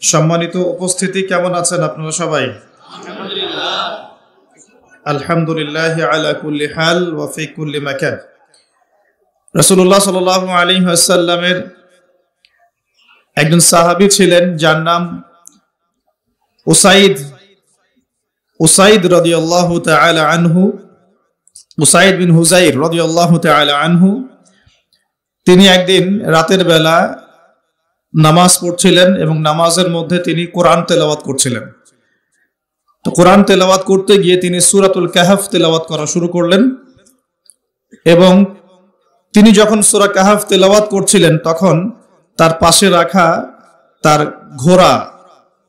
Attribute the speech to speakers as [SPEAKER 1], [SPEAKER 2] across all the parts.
[SPEAKER 1] সম্মানিত উপস্থিতি, কেমন আছেন আপনারা সবাই? আলহামদুলিল্লাহ আলা কুল্লি হাল ওয়া ফি কুল্লি মাকান। রাসূলুল্লাহ সাল্লাল্লাহু আলাইহি ওয়াসাল্লামের একজন সাহাবী ছিলেন যার নাম উসাইদ রাদিয়াল্লাহু তাআলা আনহু, উসাইদ বিন হুযাইর রাদিয়াল্লাহু তাআলা আনহু। তিনি একদিন রাতের বেলা নামাজ পড়ছিলেন এবং নামাজের মধ্যে তিনি কোরআন তেলাওয়াত করছিলেন। তো কোরআন তেলাওয়াত করতে গিয়ে তিনি সূরাতুল কাহফ তেলাওয়াত করা শুরু করলেন এবং তিনি যখন সূরা কাহফ তেলাওয়াত করছিলেন তখন তার পাশে রাখা তার ঘোড়া,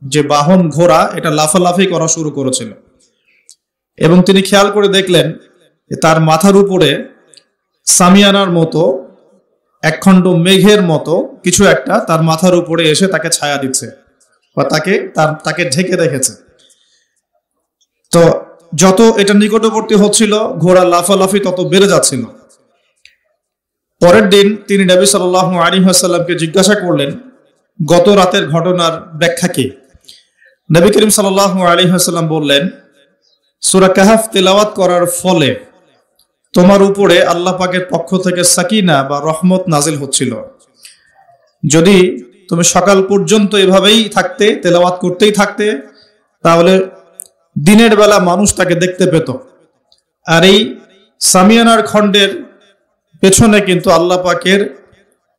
[SPEAKER 1] যে বাহন ঘোড়া, এটা লাফালাফি করা শুরু করেছিল এবং তিনি খেয়াল করে দেখলেন যে তার মাথার উপরে সামিয়ানার মতো একখণ্ড মেঘের মতো কিছু একটা তার মাথার উপরে এসে তাকে ছায়া দিচ্ছে বা তাকে ঢেকে রেখেছে। তো যত এটা নিকটবর্তী হচ্ছিল ঘোড়া লাফালাফি তত বেড়ে যাচ্ছিল। পরের দিন তিনি নবী সাল্লাল্লাহু আলাইহি ওয়াসাল্লামকে জিজ্ঞাসা করলেন গত রাতের ঘটনার ব্যাখ্যা কি। নবী করিম সাল্লাল্লাহু আলাইহি ওয়াসাল্লাম বললেন, সূরা কাহফ তেলাওয়াত করার ফলে তোমার উপরে আল্লাহ পাকের পক্ষ থেকে সাকিনা বা রহমত নাজিল হচ্ছিল। যদি তুমি সকাল পর্যন্ত এভাবেই থাকতে, তেলাওয়াত করতেই থাকতে, তাহলে দিনের বেলা মানুষ তাকে দেখতে পেত। আর এই সামিয়ানার খণ্ডের পেছনে কিন্তু আল্লাহ পাকের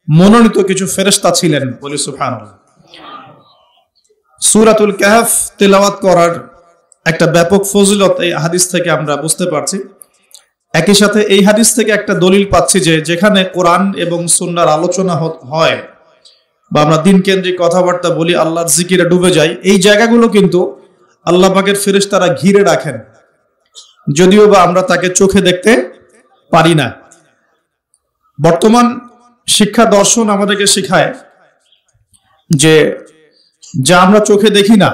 [SPEAKER 1] মনোনীত কিছু ফেরেশতা ছিলেন। বলি সুবহানাল্লাহ। সূরাতুল কাহফ তেলাওয়াত করার একটা ব্যাপক ফজিলত এই হাদিস থেকে আমরা বুঝতে পারছি। একই সাথে এই হাদিস থেকে একটা দলিল পাচ্ছি যে যেখানে কোরআন এবং সুন্নাহর আলোচনা হয় বা আমরা দিন কেন্দ্রিক কথাবার্তা বলি, আল্লাহর জিকিরে ডুবে যাই, এই জায়গাগুলো কিন্তু আল্লাহ পাকের ফেরেশতারা ঘিরে রাখেন, যদিও বা আমরা তাকে চোখে দেখতে পারি না। বর্তমান শিক্ষা দর্শন আমাদেরকে শেখায় যে যা আমরা চোখে দেখি না,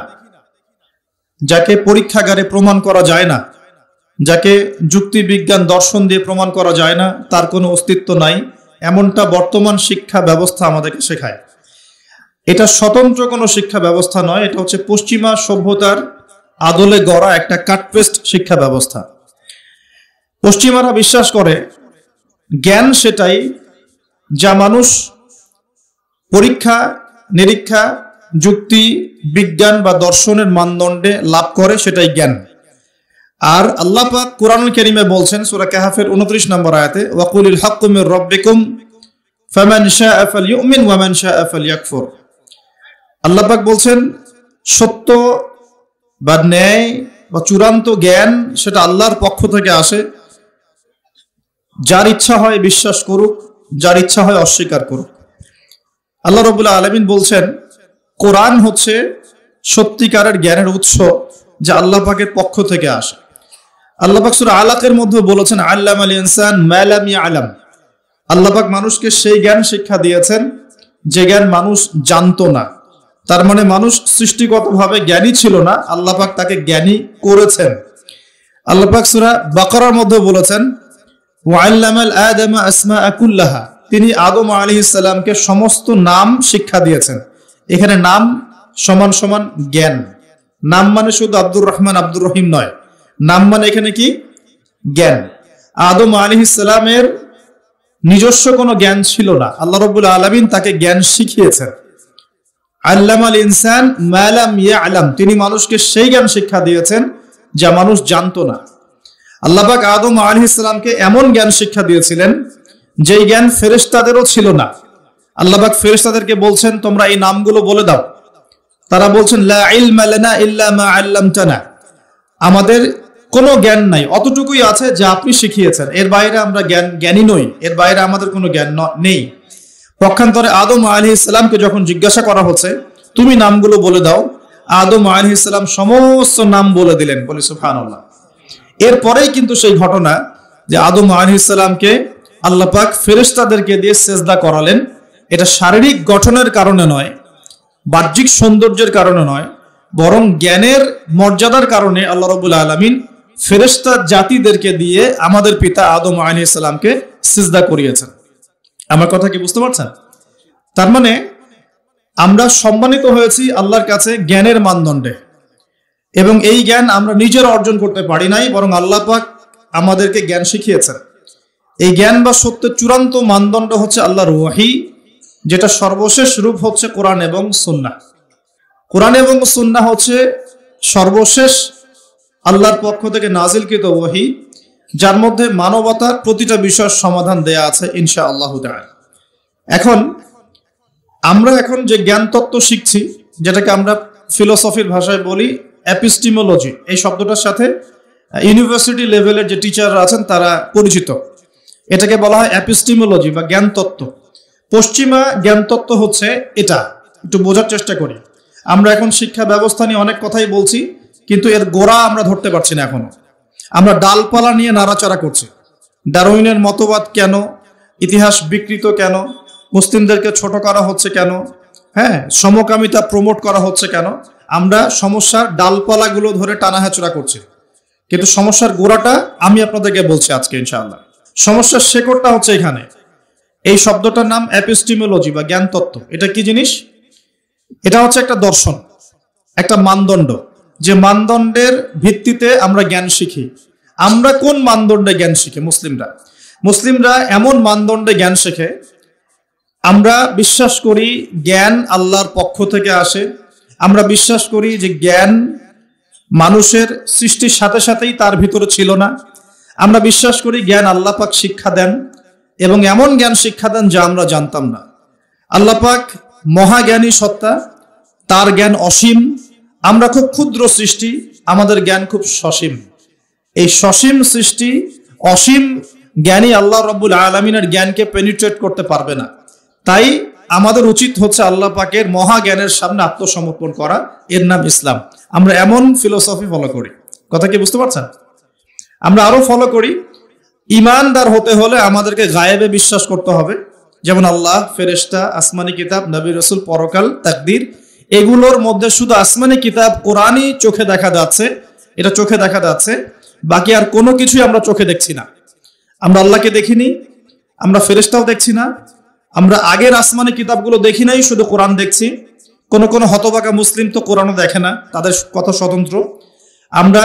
[SPEAKER 1] যাকে পরীক্ষাগারে প্রমাণ করা যায় না, যাকে যুক্তি বিজ্ঞান দর্শন দিয়ে প্রমাণ করা যায় না, তার কোনো অস্তিত্ব নাই, এমনটা বর্তমান শিক্ষা ব্যবস্থা আমাদেরকে শেখায়। এটা স্বতন্ত্র কোনো শিক্ষা ব্যবস্থা নয়, এটা হচ্ছে পশ্চিমা সভ্যতার আদলে গড়া একটা কাটপেস্ট শিক্ষা ব্যবস্থা। পশ্চিমারা বিশ্বাস করে জ্ঞান সেটাই যা মানুষ পরীক্ষা নিরীক্ষা, যুক্তি বিজ্ঞান বা দর্শনের মানদণ্ডে লাভ করে, সেটাই জ্ঞান। আর আল্লাহ পাক কোরআনুল কারীমে বলছেন সূরা কাহফের 29 নম্বর আয়াতে, ওয়াকুলিল হাক্কু মির রাব্বিকুম ফামান শাআ ফালইউমিন ওয়া মান শাআ ফালইয়াকফুর। আল্লাহ পাক বলছেন সত্য বা ন্যায় বা চূড়ান্ত জ্ঞান সেটা আল্লাহর পক্ষ থেকে আসে। যার ইচ্ছা হয় বিশ্বাস করুক, যার ইচ্ছা হয় অস্বীকার করুক। আল্লাহ রাব্বুল আলামিন বলছেন কোরআন হচ্ছে সত্যিকারের জ্ঞানের উৎস যা আল্লাহ পাকের পক্ষ থেকে আসে। আল্লাহ পাক সূরা আলাকের মধ্যে বলেছেন আল্লামাল ইনসান মা লাম ইয়ালাম। আল্লাহ পাক মানুষকে সেই জ্ঞান শিক্ষা দিয়েছেন যে জ্ঞান মানুষ জানতো না। তার মানে মানুষ সৃষ্টিগতভাবে জ্ঞানী ছিল না, আল্লাহ পাক তাকে জ্ঞানী করেছেন। আল্লাহ পাক সূরা বাকারার মধ্যে বলেছেন ওয়া আল্লামাল আদামা আসমাআ কুল্লাহা। তিনি আদম আলাইহিস সালামকে সমস্ত নাম শিক্ষা দিয়েছেন। এখানে নাম সমান সমান জ্ঞান। নাম মানে শুধু আব্দুর রহমান আব্দুর রহিম নয়, নাম মানে এখানে কি জ্ঞান। আদম আলাইহিস সালামের নিজস্ব কোনো জ্ঞান ছিল না, আল্লাহ রাব্বুল আলামিন তাকে জ্ঞান শিখিয়েছেন। আল্লামাল ইনসান মা লাম ইয়ালাম, তিনি মানুষকে সেই জ্ঞান শিক্ষা দিয়েছেন যা মানুষ জানতো না। আল্লাহ পাক আদম আলাইহিস সালামকে এমন জ্ঞান শিক্ষা দিয়েছিলেন যেই জ্ঞান ফেরেশতাদেরও ছিল না। আল্লাহ পাক ফেরেশতাদেরকে বলছেন তোমরা এই নামগুলো বলে দাও। তারা বলছেন লা ইলমা লানা ইল্লা মা আল্লামতানা, আমাদের কোনো জ্ঞান নাই, অতটুকুই আছে যা আপনি শিখিয়েছেন, এর বাইরে আমরা জ্ঞানী নই, এর বাইরে আমাদের কোনো জ্ঞান নেই। পক্ষান্তরে আদম আলাইহিস সালামকে যখন জিজ্ঞাসা করা হচ্ছে তুমি নামগুলো বলে দাও, আদম আলাইহিস সালাম সমস্ত নাম বলে দিলেন। বলি সুবহানাল্লাহ। এরপরেই কিন্তু সেই ঘটনা যে আদম আলাইহিস সালামকে আল্লাহ পাক ফেরেশতাদেরকে দিয়ে সেজদা করালেন। এটা শারীরিক গঠনের কারণে নয়, বাহ্যিক সৌন্দর্যের কারণে নয়, বরং জ্ঞানের মর্যাদার কারণে আল্লাহ রাব্বুল আলামিন ফেরেশতা জাতিদেরকে দিয়ে আমাদের পিতা আদম আলাইহিস সালামকে সিজদা করিয়েছেন। আমার কথা কি বুঝতে পারছেন? তার মানে আমরা সম্মানিত হয়েছি আল্লাহর কাছে জ্ঞানের মানদণ্ডে, এবং এই জ্ঞান আমরা নিজের অর্জন করতে পারি নাই, বরং আল্লাহ পাক আমাদেরকে জ্ঞান শিখিয়েছেন। এই জ্ঞান বা সত্যের চূড়ান্ত মানদণ্ড হচ্ছে আল্লাহর ওয়াহি, যেটা সর্বশেষ রূপ হচ্ছে কোরআন এবং সুন্নাহ। কোরআন এবং সুন্নাহ হচ্ছে সর্বশেষ আল্লাহর পক্ষ থেকে নাজিলকৃত ওয়াহি, যার মধ্যে মানবতার প্রতিটা বিষয়ের সমাধান দেয়া আছে ইনশাআল্লাহ তাআলা। আমরা এখন যে জ্ঞান তত্ত্ব শিখছি, যেটাকে আমরা ফিলোসফির ভাষায় বলি এপিস্টিমোলজি, এই শব্দটার সাথে ইউনিভার্সিটি লেভেলের যে টিচাররা আছেন তারা পরিচিত। এটাকে বলা হয় এপিস্টিমোলজি বা জ্ঞান তত্ত্ব। পশ্চিমা জ্ঞান তত্ত্ব হচ্ছে এটা, একটু বোঝার চেষ্টা করি। আমরা এখন শিক্ষা ব্যবস্থা নিয়ে অনেক কথাই বলছি, কিন্তু এর গোড়া আমরা ধরতে পারছি না এখনো। আমরা ডালপালা নিয়ে নাড়াচাড়া করছি। ডারউইনের মতবাদ কেন, ইতিহাস বিকৃত কেন, মুসলিমদেরকে ছোট করা হচ্ছে কেন, সমকামিতা প্রমোট করা হচ্ছে কেন, আমরা সমস্যার ডালপালাগুলো ধরে টানাহেচড়া করছি, কিন্তু সমস্যার গোড়াটা আমি আপনাদেরকে বলছি আজকে ইনশাআল্লাহ। সমস্যার শেকড়টা হচ্ছে এখানে। এই শব্দটার নাম এপিস্টিমোলজি বা জ্ঞান তত্ত্ব। এটা কি জিনিস? এটা হচ্ছে একটা দর্শন, একটা মানদণ্ড, যে মানদণ্ডের ভিত্তিতে আমরা জ্ঞান শিখি। আমরা কোন মানদণ্ডে জ্ঞান শিখি? মুসলিমরা এমন মানদণ্ডে জ্ঞান শেখে, আমরা বিশ্বাস করি জ্ঞান আল্লাহর পক্ষ থেকে আসে। আমরা বিশ্বাস করি যে জ্ঞান মানুষের সৃষ্টির সাথে সাথেই তার ভিতরে ছিল না। আমরা বিশ্বাস করি জ্ঞান আল্লাহ পাক শিক্ষা দেন, এবং এমন জ্ঞান শিক্ষা দেন যা আমরা জানতাম না। আল্লাহ পাক মহাজ্ঞানী সত্তা, তার জ্ঞান অসীম। আমরা খুব ক্ষুদ্র সৃষ্টি, আমাদের জ্ঞান খুব সসীম। এই সসীম সৃষ্টি, অসীম জ্ঞানী আল্লাহ রাব্বুল আলামিনের জ্ঞানকে পেনিট্রেট করতে পারবে না। তাই আমাদের উচিত হচ্ছে আল্লাহ পাকের মহাজ্ঞানের সামনে আত্মসমর্পণ করা। এর নাম ইসলাম। আমরা এমন ফিলোসফি ফলো করি। কথা কি বুঝতে পারছেন? আমরা আরো ফলো করি, ইমানদার হতে হলে আমাদেরকে গায়েবে বিশ্বাস করতে হবে, যেমন আল্লাহ, ফেরেশতা, আসমানি কিতাব, নবী রাসূল, পরকাল, তাকদীর। এগুলোর মধ্যে শুধু আসমানি কিতাব কোরআনই চোখে দেখা যাচ্ছে, এটা চোখে দেখা যাচ্ছে, বাকি আর কোনো কিছুই আমরা চোখে দেখছি না। আমরা আল্লাহকে দেখিনি, আমরা ফেরেশতাও দেখছি না, আমরা আগের আসমানি কিতাবগুলো দেখি নাই, শুধু কোরআন দেখছি। কোনো হতবাকা মুসলিম তো কোরআনও দেখে না, তাদের কথা স্বতন্ত্র। আমরা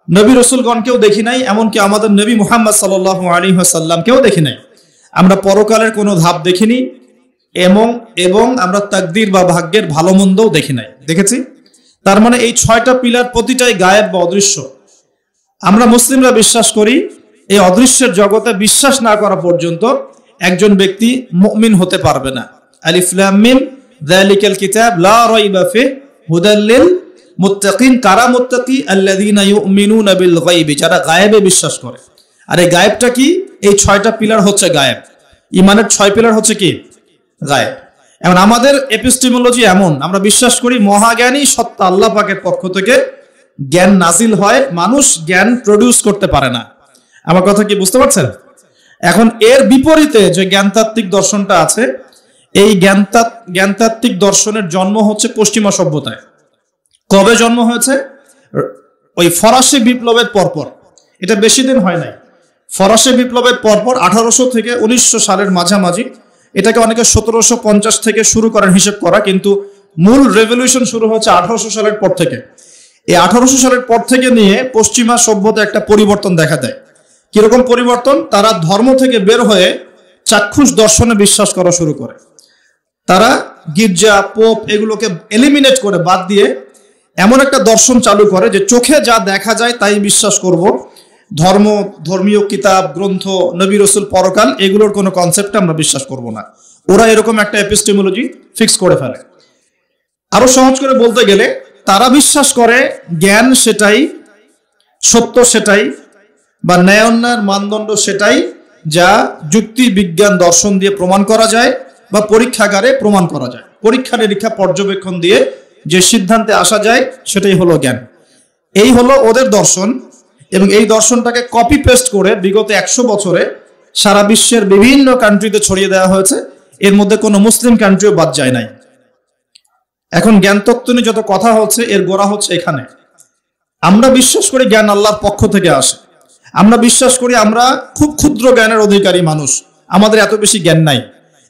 [SPEAKER 1] নবী রসুলগণকেও দেখি নাই, এমনকি আমাদের নবী মুহাম্মদ সাল্লাল্লাহু আলাইহি ওয়াসাল্লামকেও দেখি নাই। আমরা পরকালের কোনো ধাপ দেখিনি, এবং আমরা তাকদীর বা ভাগ্যের ভালো মন্দও দেখি নাই। দেখেছি? তার মানে এই 6টা পিলার প্রতিটাই গায়েব বা অদৃশ্য। আমরা মুসলিমরা বিশ্বাস করি এই অদৃশ্যের জগতে বিশ্বাস না করা পর্যন্ত একজন ব্যক্তি মুমিন হতে পারবে না। আলিফ লাম মিম যালিকাল কিতাব লা রাইবা ফিহি হুদাল লিল মুত্তাকিন। কারা মুত্তাকি? আল্লাযীনা ইউমিনুনা বিল গায়বি, যারা গায়েবে বিশ্বাস করে। আর এই গায়েবটা কি? এই 6টা পিলার হচ্ছে গায়েব। ঈমানের 6 পিলার হচ্ছে কি? গায়েব। এখন আমাদের এপিস্টিমোলজি এমন, আমরা বিশ্বাস করি মহাজ্ঞানী সত্তা আল্লাহ পাকের পক্ষ থেকে জ্ঞান নাজিল হয়, মানুষ জ্ঞান প্রডিউস করতে পারে না। আমার কথা কি বুঝতে পারছেন? এখন এর বিপরীতে যে জ্ঞানতাত্ত্বিক দর্শনটা আছে, এই জ্ঞানতাত্ত্বিক দর্শনের জন্ম হচ্ছে পশ্চিমা সভ্যতায়। কবে জন্ম হয়েছে? ওই ফরাসি বিপ্লবের পরপর। এটা বেশি দিন হয় নাই। ফরাসি বিপ্লবের পরপর 1800 থেকে 1900 সালের মাঝামাঝি, এটাকে অনেকে 1750 থেকে শুরু করেন হিসেব করা, কিন্তু মূল রেভলিউশন শুরু হচ্ছে 1800 সালের পর থেকে। এই 1800 সালের পর থেকে নিয়ে পশ্চিমা সভ্যতা একটা পরিবর্তন দেখা দেয়। কিরকম পরিবর্তন? তারা ধর্ম থেকে বের হয়ে চাক্ষুষ দর্শনে বিশ্বাস করা শুরু করে। তারা গির্জা, পোপ এগুলোকে এলিমিনেট করে, বাদ দিয়ে এমন একটা দর্শন চালু করে যে চোখে যা দেখা যায় তাই বিশ্বাস করব। ধর্মীয় কিতাব, গ্রন্থ, নবী রাসূল, পরকাল এগুলোর কোনো কনসেপ্ট আমরা বিশ্বাস করব না। ওরা এরকম একটা এপিস্টেমোলজি ফিক্স করে ফেলে। আরো সহজ করে বলতে গেলে, তারা বিশ্বাস করে জ্ঞান সেটাই, সত্য সেটাই, বা ন্যায় অন্যায়ের মানদণ্ড সেটাই যা যুক্তি, বিজ্ঞান, দর্শন দিয়ে প্রমাণ করা যায় বা পরীক্ষাগারে প্রমাণ করা যায়। পরীক্ষা নিরীক্ষা পর্যবেক্ষণ দিয়ে যে সিদ্ধান্তে আসা যায় সেটাই হলো জ্ঞান। এই হলো ওদের দর্শন, এবং এই দর্শনটাকে কপি পেস্ট করে বিগত 100 বছরে সারা বিশ্বের বিভিন্ন কান্ট্রিতে ছড়িয়ে দেওয়া হয়েছে। এর মধ্যে কোনো মুসলিম কান্ট্রিও বাদ যায় নাই। এখন জ্ঞান তত্ত্ব নিয়ে যত কথা হচ্ছে, এর গোড়া হচ্ছে এখানে। আমরা বিশ্বাস করি জ্ঞান আল্লাহর পক্ষ থেকে আসে। আমরা বিশ্বাস করি আমরা খুব ক্ষুদ্র জ্ঞানের অধিকারী মানুষ, আমাদের এত বেশি জ্ঞান নাই।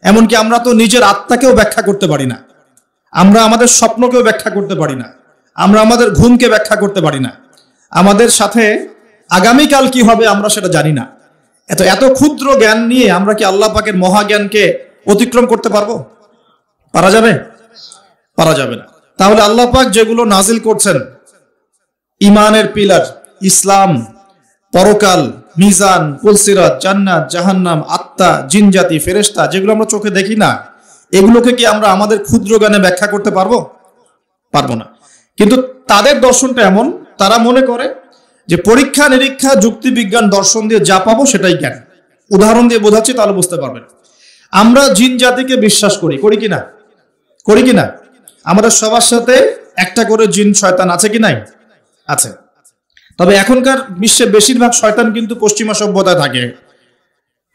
[SPEAKER 1] এমনকি আমরা তো নিজের আত্মাকেও ব্যাখ্যা করতে পারি না। আমরা আমাদের স্বপ্নকেও ব্যাখ্যা করতে পারি না, আমরা আমাদের ঘুমকে ব্যাখ্যা করতে পারি না, আমাদের সাথে আগামীকাল কি হবে আমরা সেটা জানি না। এত ক্ষুদ্র জ্ঞান নিয়ে আমরা কি আল্লাহ পাকের মহাজ্ঞানকে অতিক্রম করতে পারবো? পারা যাবে? পারা যাবে না। তাহলে আল্লাহ পাক যেগুলো নাজিল করছেন, ইমানের পিলার, ইসলাম, পরকাল, মিজান, পুলসিরাত, জান্নাত, জাহান্নাম, আত্মা, জিনজাতি, ফেরেশতা, যেগুলো আমরা চোখে দেখি না, এগুলোকে কি আমরা আমাদের ক্ষুদ্র জ্ঞানে ব্যাখ্যা করতে পারবো? পারবো না। কিন্তু তাদের দর্শনটা এমন, তারা মনে করে যে পরীক্ষা নিরীক্ষা, যুক্তি বিজ্ঞান, দর্শন দিয়ে যা পাবো সেটাই জ্ঞান। উদাহরণ দিয়ে বোঝাচ্ছি, তাহলে বুঝতে পারবেন। আমরা জিন জাতিকে বিশ্বাস করি, করি কিনা? করি কিনা? আমাদের সবার সাথে একটা করে জিন শয়তান আছে কি নাই? আছে। তবে এখনকার বিশ্বে বেশিরভাগ শয়তান কিন্তু পশ্চিমা সভ্যতায় থাকে।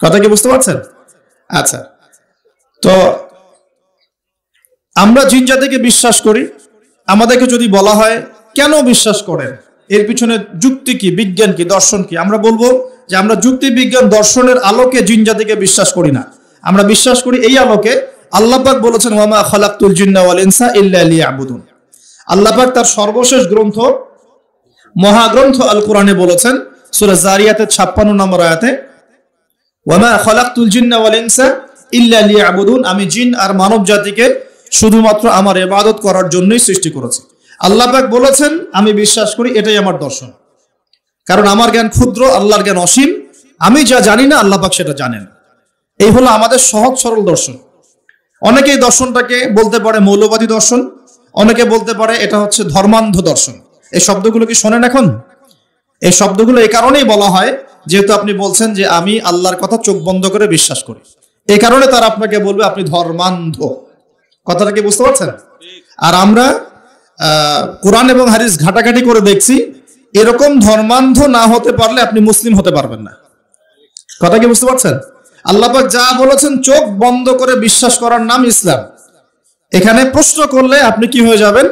[SPEAKER 1] কথা কি বুঝতে পারছেন? আচ্ছা, তো আমরা জিন জাতিকে বিশ্বাস করি। আমাদেরকে যদি বলা হয় কেন বিশ্বাস করেন, এর পিছনে যুক্তি কি, বিজ্ঞান কি, দর্শন কি, আমরা বলবো যে আমরা যুক্তি বিজ্ঞান দর্শনের আলোকে জিন জাতিকে বিশ্বাস করি না। আমরা বিশ্বাস করি এই আলোকে, আল্লাহ পাক বলেছেন ওয়ামা খালাকতুল জিন্না ওয়াল ইনসা ইল্লা লিয়াবুদুন। আল্লাহ পাক তার সর্বশেষ গ্রন্থ, মহাগ্রন্থ আল কোরআনে বলেছেন সূরা জারিয়াতের 56 নম্বর আয়াতে, ওয়ামা খালাকতুল জিন্না ওয়াল ইনসা ইল্লা লিয়াবুদুন, আমি জিন আর মানব জাতিকে শুধুমাত্র আমার ইবাদত করার জন্যই সৃষ্টি করেছি। আল্লাহ পাক বলেছেন আমি বিশ্বাস করি, এটাই আমার দর্শন। কারণ আমার জ্ঞান ক্ষুদ্র, আল্লাহর জ্ঞান অসীম। আমি যা জানি না আল্লাহ পাক সেটা জানেন। এই হলো আমাদের সহজ সরল দর্শন। অনেকেই দর্শনটাকে বলতে পারে মৌলবাদী দর্শন, অনেকে বলতে পারে এটা হচ্ছে ধর্মান্ধ দর্শন। এই শব্দগুলো কি শোনেন এখন? এই শব্দগুলো এই কারণেই বলা হয় যেহেতু আপনি বলছেন যে আমি আল্লাহর কথা চোখ বন্ধ করে বিশ্বাস করি, এই কারণে তারা আপনাকে বলবে আপনি ধর্মান্ধ। কথাটা কি বুঝতে পারছেন? আর আমরা কোরআন এবং হাদিস ঘাটাঘাটি করে দেখছি, এরকম ধর্মান্ধ না হতে পারলে আপনি মুসলিম হতে পারবেন না। কথা কি বুঝতে পারছেন? আল্লাহ পাক যা বলেছেন চোখ বন্ধ করে বিশ্বাস করার নাম ইসলাম। এখানে প্রশ্ন করলে আপনি কি হয়ে যাবেন?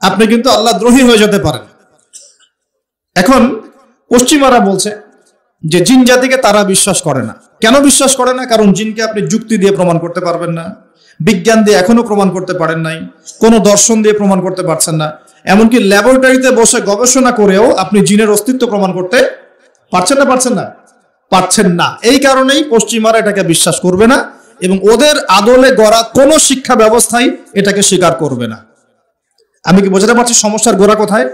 [SPEAKER 1] আপনি কিন্তু আল্লাহ দ্রোহী হয়ে যেতে পারেন। এখন পশ্চিমারা বলছে যে জিন জাতিকে তারা বিশ্বাস করে না। কেন বিশ্বাস করে না? কারণ জিনকে আপনি যুক্তি দিয়ে প্রমাণ করতে পারবেন না, বিজ্ঞান দিয়ে এখনো প্রমাণ করতে পারেন নাই, কোনো দর্শন দিয়ে প্রমাণ করতে পারছেন না। এমনকি ল্যাবরেটরিতে বসে গবেষণা করেও আপনি জিনের অস্তিত্ব প্রমাণ করতে পারছেন না, পারছেন না। এই কারণেই পশ্চিমারা এটাকে বিশ্বাস করবে না এবং ওদের আদলে গড়া কোনো শিক্ষা ব্যবস্থাই এটাকে স্বীকার করবে না। আমি কি বোঝাতে পারছি সমস্যার গোড়া কোথায়?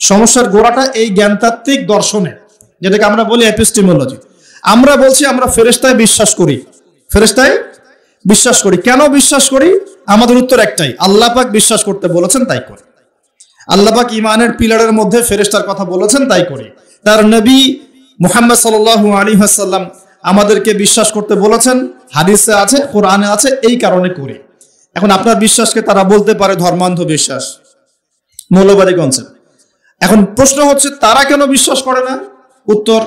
[SPEAKER 1] সমস্যার গোড়াটা এই জ্ঞানতাত্ত্বিক দর্শনে, যেটাকে আমরা বলি এপিস্টেমোলজি। আমরা বলছি আমরা ফেরেশতায় বিশ্বাস করি, ফেরেশতায় বিশ্বাস করি। কেন বিশ্বাস করি? আমাদের উত্তর একটাই, আল্লাহ পাক বিশ্বাস করতে বলেছেন তাই করি। আল্লাহ পাক ইমানের পিলারের মধ্যে ফেরেশতার কথা বলেছেন তাই করি। তার নবী মুহাম্মদ সাল্লাল্লাহু আলাইহি ওয়াসাল্লাম আমাদেরকে বিশ্বাস করতে বলেছেন, হাদিসে আছে, কোরআনে আছে, এই কারণে করি। এখন আপনার বিশ্বাসকে তারা বলতে পারে ধর্মান্ধ বিশ্বাস, মৌলবাদী কনসেপ্ট। এখন প্রশ্ন হচ্ছে তারা কেন বিশ্বাস করে না? উত্তর,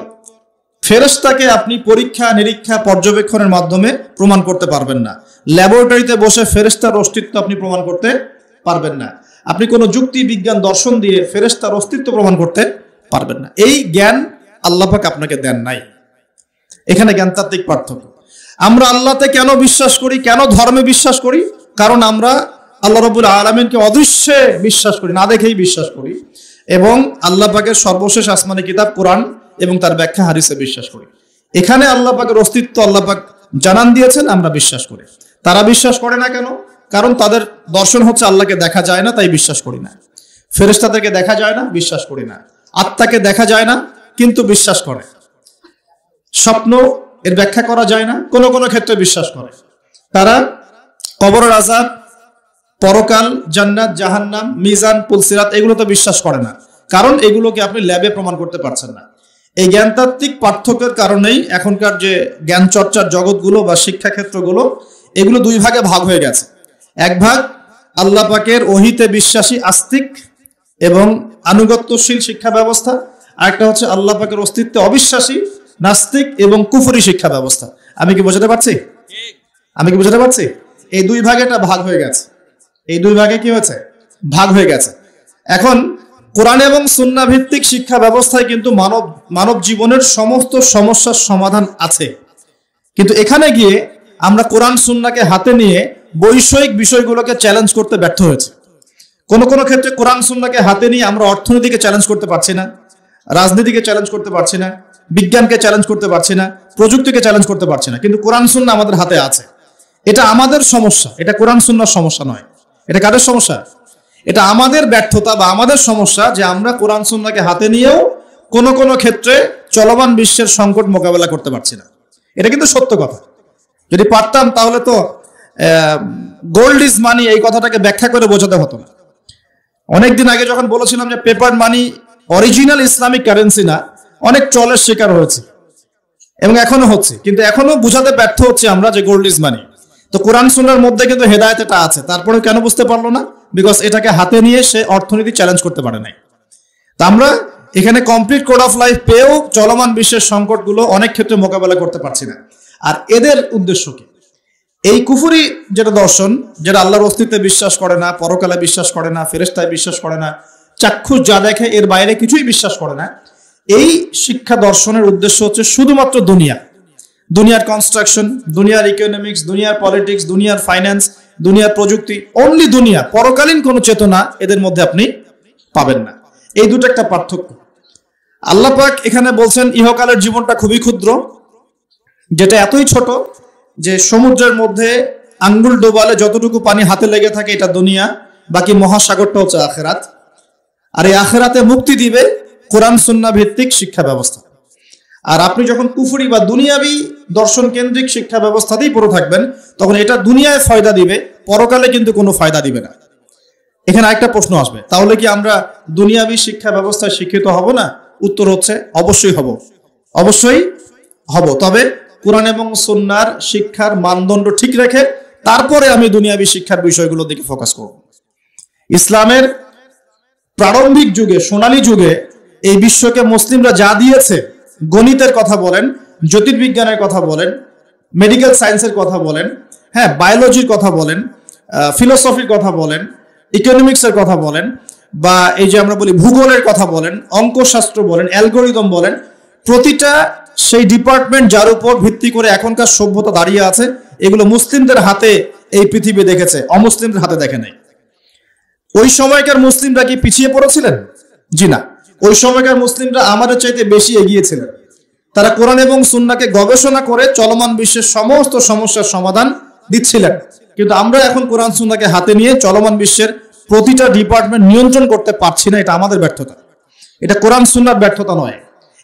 [SPEAKER 1] ফেরেশতাকে আপনি পরীক্ষা নিরীক্ষা পর্যবেক্ষণের মাধ্যমে প্রমাণ করতে পারবেন না। ল্যাবরেটরিতে বসে ফেরেশতার অস্তিত্ব আপনি প্রমাণ করতে পারবেন না। আপনি কোনো যুক্তি বিজ্ঞান দর্শন দিয়ে ফেরেশতার অস্তিত্ব প্রমাণ করতে পারবেন না। এই জ্ঞান আল্লাহ পাক আপনাকে দেন নাই। এখানে জ্ঞানতাত্ত্বিক পার্থক্য। আমরা আল্লাহতে কেন বিশ্বাস করি, কেন ধর্মে বিশ্বাস করি? কারণ আমরা আল্লাহ রাব্বুল আলামিনকে অদৃশ্যে বিশ্বাস করি, না দেখেই বিশ্বাস করি, এবং আল্লাহ পাকের সর্বশেষ আসমানি কিতাব কোরআন এবং তার ব্যাখ্যা হাদিসে বিশ্বাস করি। এখানে আল্লাহ পাকের অস্তিত্ব আল্লাহ পাক জানান দিয়েছেন, আমরা বিশ্বাস করি। তারা বিশ্বাস করে না কেন? কারণ তাদের দর্শন হচ্ছে আল্লাহকে দেখা যায় না, তাই বিশ্বাস করি না। ফেরেশতাদেরকে দেখা যায় না, বিশ্বাস করি না। আত্মাকে দেখা যায় না কিন্তু বিশ্বাস করে। স্বপ্ন এর ব্যাখ্যা করা যায় না, কোনো কোনো ক্ষেত্রে বিশ্বাস করে। তারা কবরের আযাব, পরকাল, জান্নাত, জাহান্নাম, মিজান, পুলসিরাত এগুলো তো বিশ্বাস করে না, কারণ এগুলোকে আপনি ল্যাবে প্রমাণ করতে পারছেন না। এই জ্ঞানতাত্ত্বিক পার্থক্যের কারণেই এখনকার যে জ্ঞান চর্চার জগৎগুলো বা শিক্ষাক্ষেত্রগুলো, এগুলো দুই ভাগে ভাগ হয়ে গেছে। এক ভাগ আল্লাহ পাকের ওহিতে বিশ্বাসী আস্তিক এবং আনুগত্যশীল শিক্ষা ব্যবস্থা, আরেকটা হচ্ছে আল্লাহ পাকের অস্তিত্বে অবিশ্বাসী নাস্তিক এবং কুফরি শিক্ষা ব্যবস্থা। আমি কি বোঝাতে পারছি? এই দুই ভাগে এটা ভাগ হয়ে গেছে। এই দুই ভাগে কি হয়েছে? ভাগ হয়ে গেছে। এখন কোরআন এবং সুন্নাহ ভিত্তিক শিক্ষা ব্যবস্থায় কিন্তু মানব জীবনের সমস্ত সমস্যার সমাধান আছে। কিন্তু এখানে গিয়ে আমরা কোরআন সুন্নাহকে হাতে নিয়ে বৈষয়িক বিষয়গুলোকে চ্যালেঞ্জ করতে ব্যর্থ হয়েছে। কোন কোন ক্ষেত্রে কোরআন সুন্নাহকে হাতে নিয়ে আমরা অর্থনীতিকে চ্যালেঞ্জ করতে পারছি না, রাজনীতিকে চ্যালেঞ্জ করতে পারছি না, বিজ্ঞানকে চ্যালেঞ্জ করতে পারছি না, প্রযুক্তিকে চ্যালেঞ্জ করতে পারছি না, কিন্তু কোরআন সুন্নাহ আমাদের হাতে আছে। এটা আমাদের সমস্যা, এটা কোরআন সুন্নাহর সমস্যা নয়। এটা কাদের সমস্যা? এটা আমাদের ব্যর্থতা বা আমাদের সমস্যা যে আমরা কোরআন সুন্নাহকে হাতে নিয়েও কোন কোন ক্ষেত্রে চলমান বিশ্বের সংকট মোকাবেলা করতে পারছি না। এটা কিন্তু সত্য কথা। যদি পারতাম তাহলে তো গোল্ড ইজ মানি এই কথাটাকে ব্যাখ্যা করে বোঝাতে হতো না। অনেকদিন আগে যখন বলেছিলাম যে পেপার মানি অরিজিনাল ইসলামিক কারেন্সি না, অনেক ট্রলের শিকার হয়েছে এবং এখনো হচ্ছে, কিন্তু এখনো বুঝাতে ব্যর্থ হচ্ছে আমরা যে গোল্ড ইজ মানি। তো কোরআন সুন্নাহর মধ্যে কিন্তু হেদায়েত এটা আছে, তারপরে কেন বুঝতে পারলো না? বিকজ এটাকে হাতে নিয়ে সে অর্থনীতি চ্যালেঞ্জ করতে পারে নাই। তা আমরা এখানে কমপ্লিট কোড অফ লাইফ পেয়েও চলমান বিশ্বের সংকটগুলো অনেক ক্ষেত্রে মোকাবেলা করতে পারছি না। আর এদের উদ্দেশ্য কি? এই কুফরি যেটা দর্শন, যেটা আল্লাহর অস্তিত্বে বিশ্বাস করে না, পরকালে বিশ্বাস করে না, ফেরেশতায় বিশ্বাস করে না, চাক্ষুষ যা দেখে এর বাইরে কিছুই বিশ্বাস করে না, এই শিক্ষা দর্শনের উদ্দেশ্য হচ্ছে শুধুমাত্র দুনিয়ার কনস্ট্রাকশন, দুনিয়ার ইকোনমিক্স, দুনিয়ার পলিটিক্স, দুনিয়ার ফাইন্যান্স, দুনিয়ার প্রযুক্তি, অনলি দুনিয়া, পরকালীন কোনো চেতনা এদের মধ্যে আপনি পাবেন না। এই দুটো একটা পার্থক্য। আল্লাহ পাক এখানে বলছেন ইহকালের জীবনটা খুবই ক্ষুদ্র, যেটা এতই ছোট যে সমুদ্রের মধ্যে আঙ্গুল ডোবালে যতটুকু পানি হাতে লেগে থাকে এটা দুনিয়া, বাকি মহাসাগরটা হচ্ছে আখেরাত। আর এই আখেরাতে মুক্তি দিবে কোরআন সুন্নাহ ভিত্তিক শিক্ষা ব্যবস্থা। আর আপনি যখন কুফরি বা দুনিয়াবি দর্শন কেন্দ্রিক শিক্ষা ব্যবস্থাতেই পড়ে থাকবেন, তখন এটা দুনিয়ায় ফায়দা দিবে, পরকালে কিন্তু কোনো ফায়দা দিবে না। এখানে আরেকটা প্রশ্ন আসবে, তাহলে কি আমরা দুনিয়াবি শিক্ষা ব্যবস্থায় শিক্ষিত হব না? উত্তর হচ্ছে অবশ্যই হব, অবশ্যই হব। তবে কোরআন এবং সুন্নাহর শিক্ষার মানদণ্ড ঠিক রেখে তারপরে আমি দুনিয়াবি শিক্ষার বিষয়গুলোর দিকে ফোকাস করব। ইসলামের প্রারম্ভিক যুগে, সোনালী যুগে এই বিশ্বকে মুসলিমরা যা দিয়েছে, গণিতের কথা বলেন, জ্যোতির্বিজ্ঞানের কথা বলেন, মেডিকেল সায়েন্সের কথা বলেন, হ্যাঁ, বায়োলজির কথা বলেন, ফিলোসফির কথা বলেন, ইকোনমিক্সের কথা বলেন, বা এই যে আমরা বলি ভূগোলের কথা বলেন, অঙ্কশাস্ত্র বলেন, অ্যালগোরিদম বলেন, প্রতিটা সেই ডিপার্টমেন্ট যার উপর ভিত্তি করে এখনকার সভ্যতা দাঁড়িয়ে আছে, এগুলো মুসলিমদের হাতে এই পৃথিবী দেখেছে, অমুসলিমদের হাতে দেখে নাই। ওই সময়কার মুসলিমরা কি পিছিয়ে পড়েছিলেন? জি না, ওই সময়কার মুসলিমরা আমাদের চাইতে বেশি এগিয়েছিলেন। তারা কোরআন এবং সুন্নাহকে গবেষণা করে চলমান বিশ্বের সমস্ত সমস্যার সমাধান দিচ্ছিলেন। কিন্তু আমরা এখন কোরআন সুন্নাহকে হাতে নিয়ে চলমান বিশ্বের প্রতিটা ডিপার্টমেন্ট নিয়ন্ত্রণ করতে পারছি না। এটা আমাদের ব্যর্থতা, এটা কোরআন সুন্নাহর ব্যর্থতা নয়।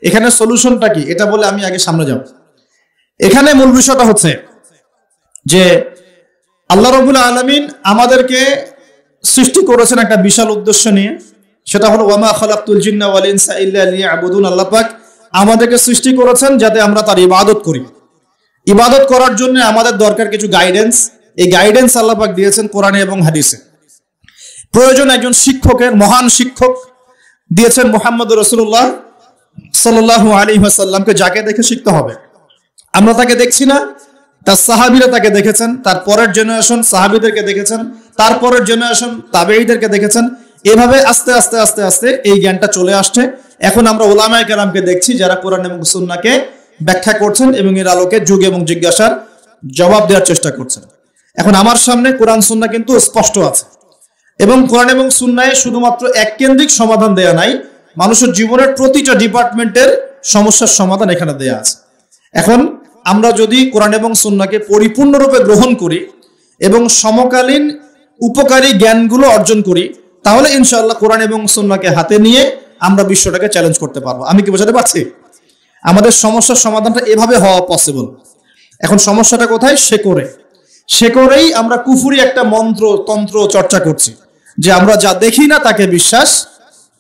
[SPEAKER 1] এখানে সলিউশনটা কি, এটা বলে আমি আগে সামনে যাব। এখানে মূল বিষয়টা হচ্ছে যে আল্লাহ রাব্বুল আলামিন আমাদেরকে সৃষ্টি করেছেন একটা বিশাল উদ্দেশ্য নিয়ে, সেটা হলো ওয়ামা খালাকতুল জিন্না ওয়াল ইনসা ইল্লা লিয়াবুদুন। আল্লাহ পাক আমাদেরকে সৃষ্টি করেছেন যাতে আমরা তার ইবাদত করি। ইবাদত করার জন্য আমাদের দরকার কিছু গাইডেন্স। এই গাইডেন্স আল্লাহ পাক দিয়েছেন কোরআনে এবং হাদিসে। প্রয়োজন একজন শিক্ষকের, মহান শিক্ষক দিয়েছেন মুহাম্মদুর রাসূলুল্লাহ সাল্লাল্লাহু আলাইহি ওয়াসাল্লামকে, যাকে দেখে শিখতে হবে। আমরা তাকে দেখছি না, তার সাহাবীরা তাকে দেখেছেন, তার পরের জেনারেশন সাহাবীদেরকে দেখেছেন, তারপরের জেনারেশন তাবেঈদেরকে দেখেছেন। এভাবে আস্তে আস্তে আস্তে আস্তে এই জ্ঞানটা চলে আসছে। এখন আমরা উলামায়ে কেরামকে দেখছি যারা কোরআন এবং সুন্নাহকে ব্যাখ্যা করছেন এবং এর আলোকে যুগ এবং জিজ্ঞাসার জবাব দেওয়ার চেষ্টা করছেন। এখন আমার সামনে কোরআন সুন্নাহ কিন্তু স্পষ্ট আছে, এবং কোরআন এবং সুন্নাহে শুধুমাত্র এক কেন্দ্রিক সমাধান দেয়া নাই, মানুষের জীবনের প্রতিটা ডিপার্টমেন্টের সমস্যার সমাধান এখানে দেয়া আছে। এখন আমরা যদি কোরআন এবং সুন্নাহকে পরিপূর্ণরূপে গ্রহণ করি এবং সমকালীন উপকারী জ্ঞানগুলো অর্জন করি, তাহলে ইনশাআল্লাহ কোরআন এবং সুন্নাহকে হাতে নিয়ে আমরা বিশ্বটাকে চ্যালেঞ্জ করতে পারবো। আমি কি বোঝাতে পারছি? আমাদের সমস্যার সমাধানটা এভাবে হওয়া পসিবল। এখন সমস্যাটা কোথায়? শেকড়েই আমরা কুফরি একটা মন্ত্র তন্ত্র চর্চা করছি, যে আমরা যা দেখি না তাকে বিশ্বাস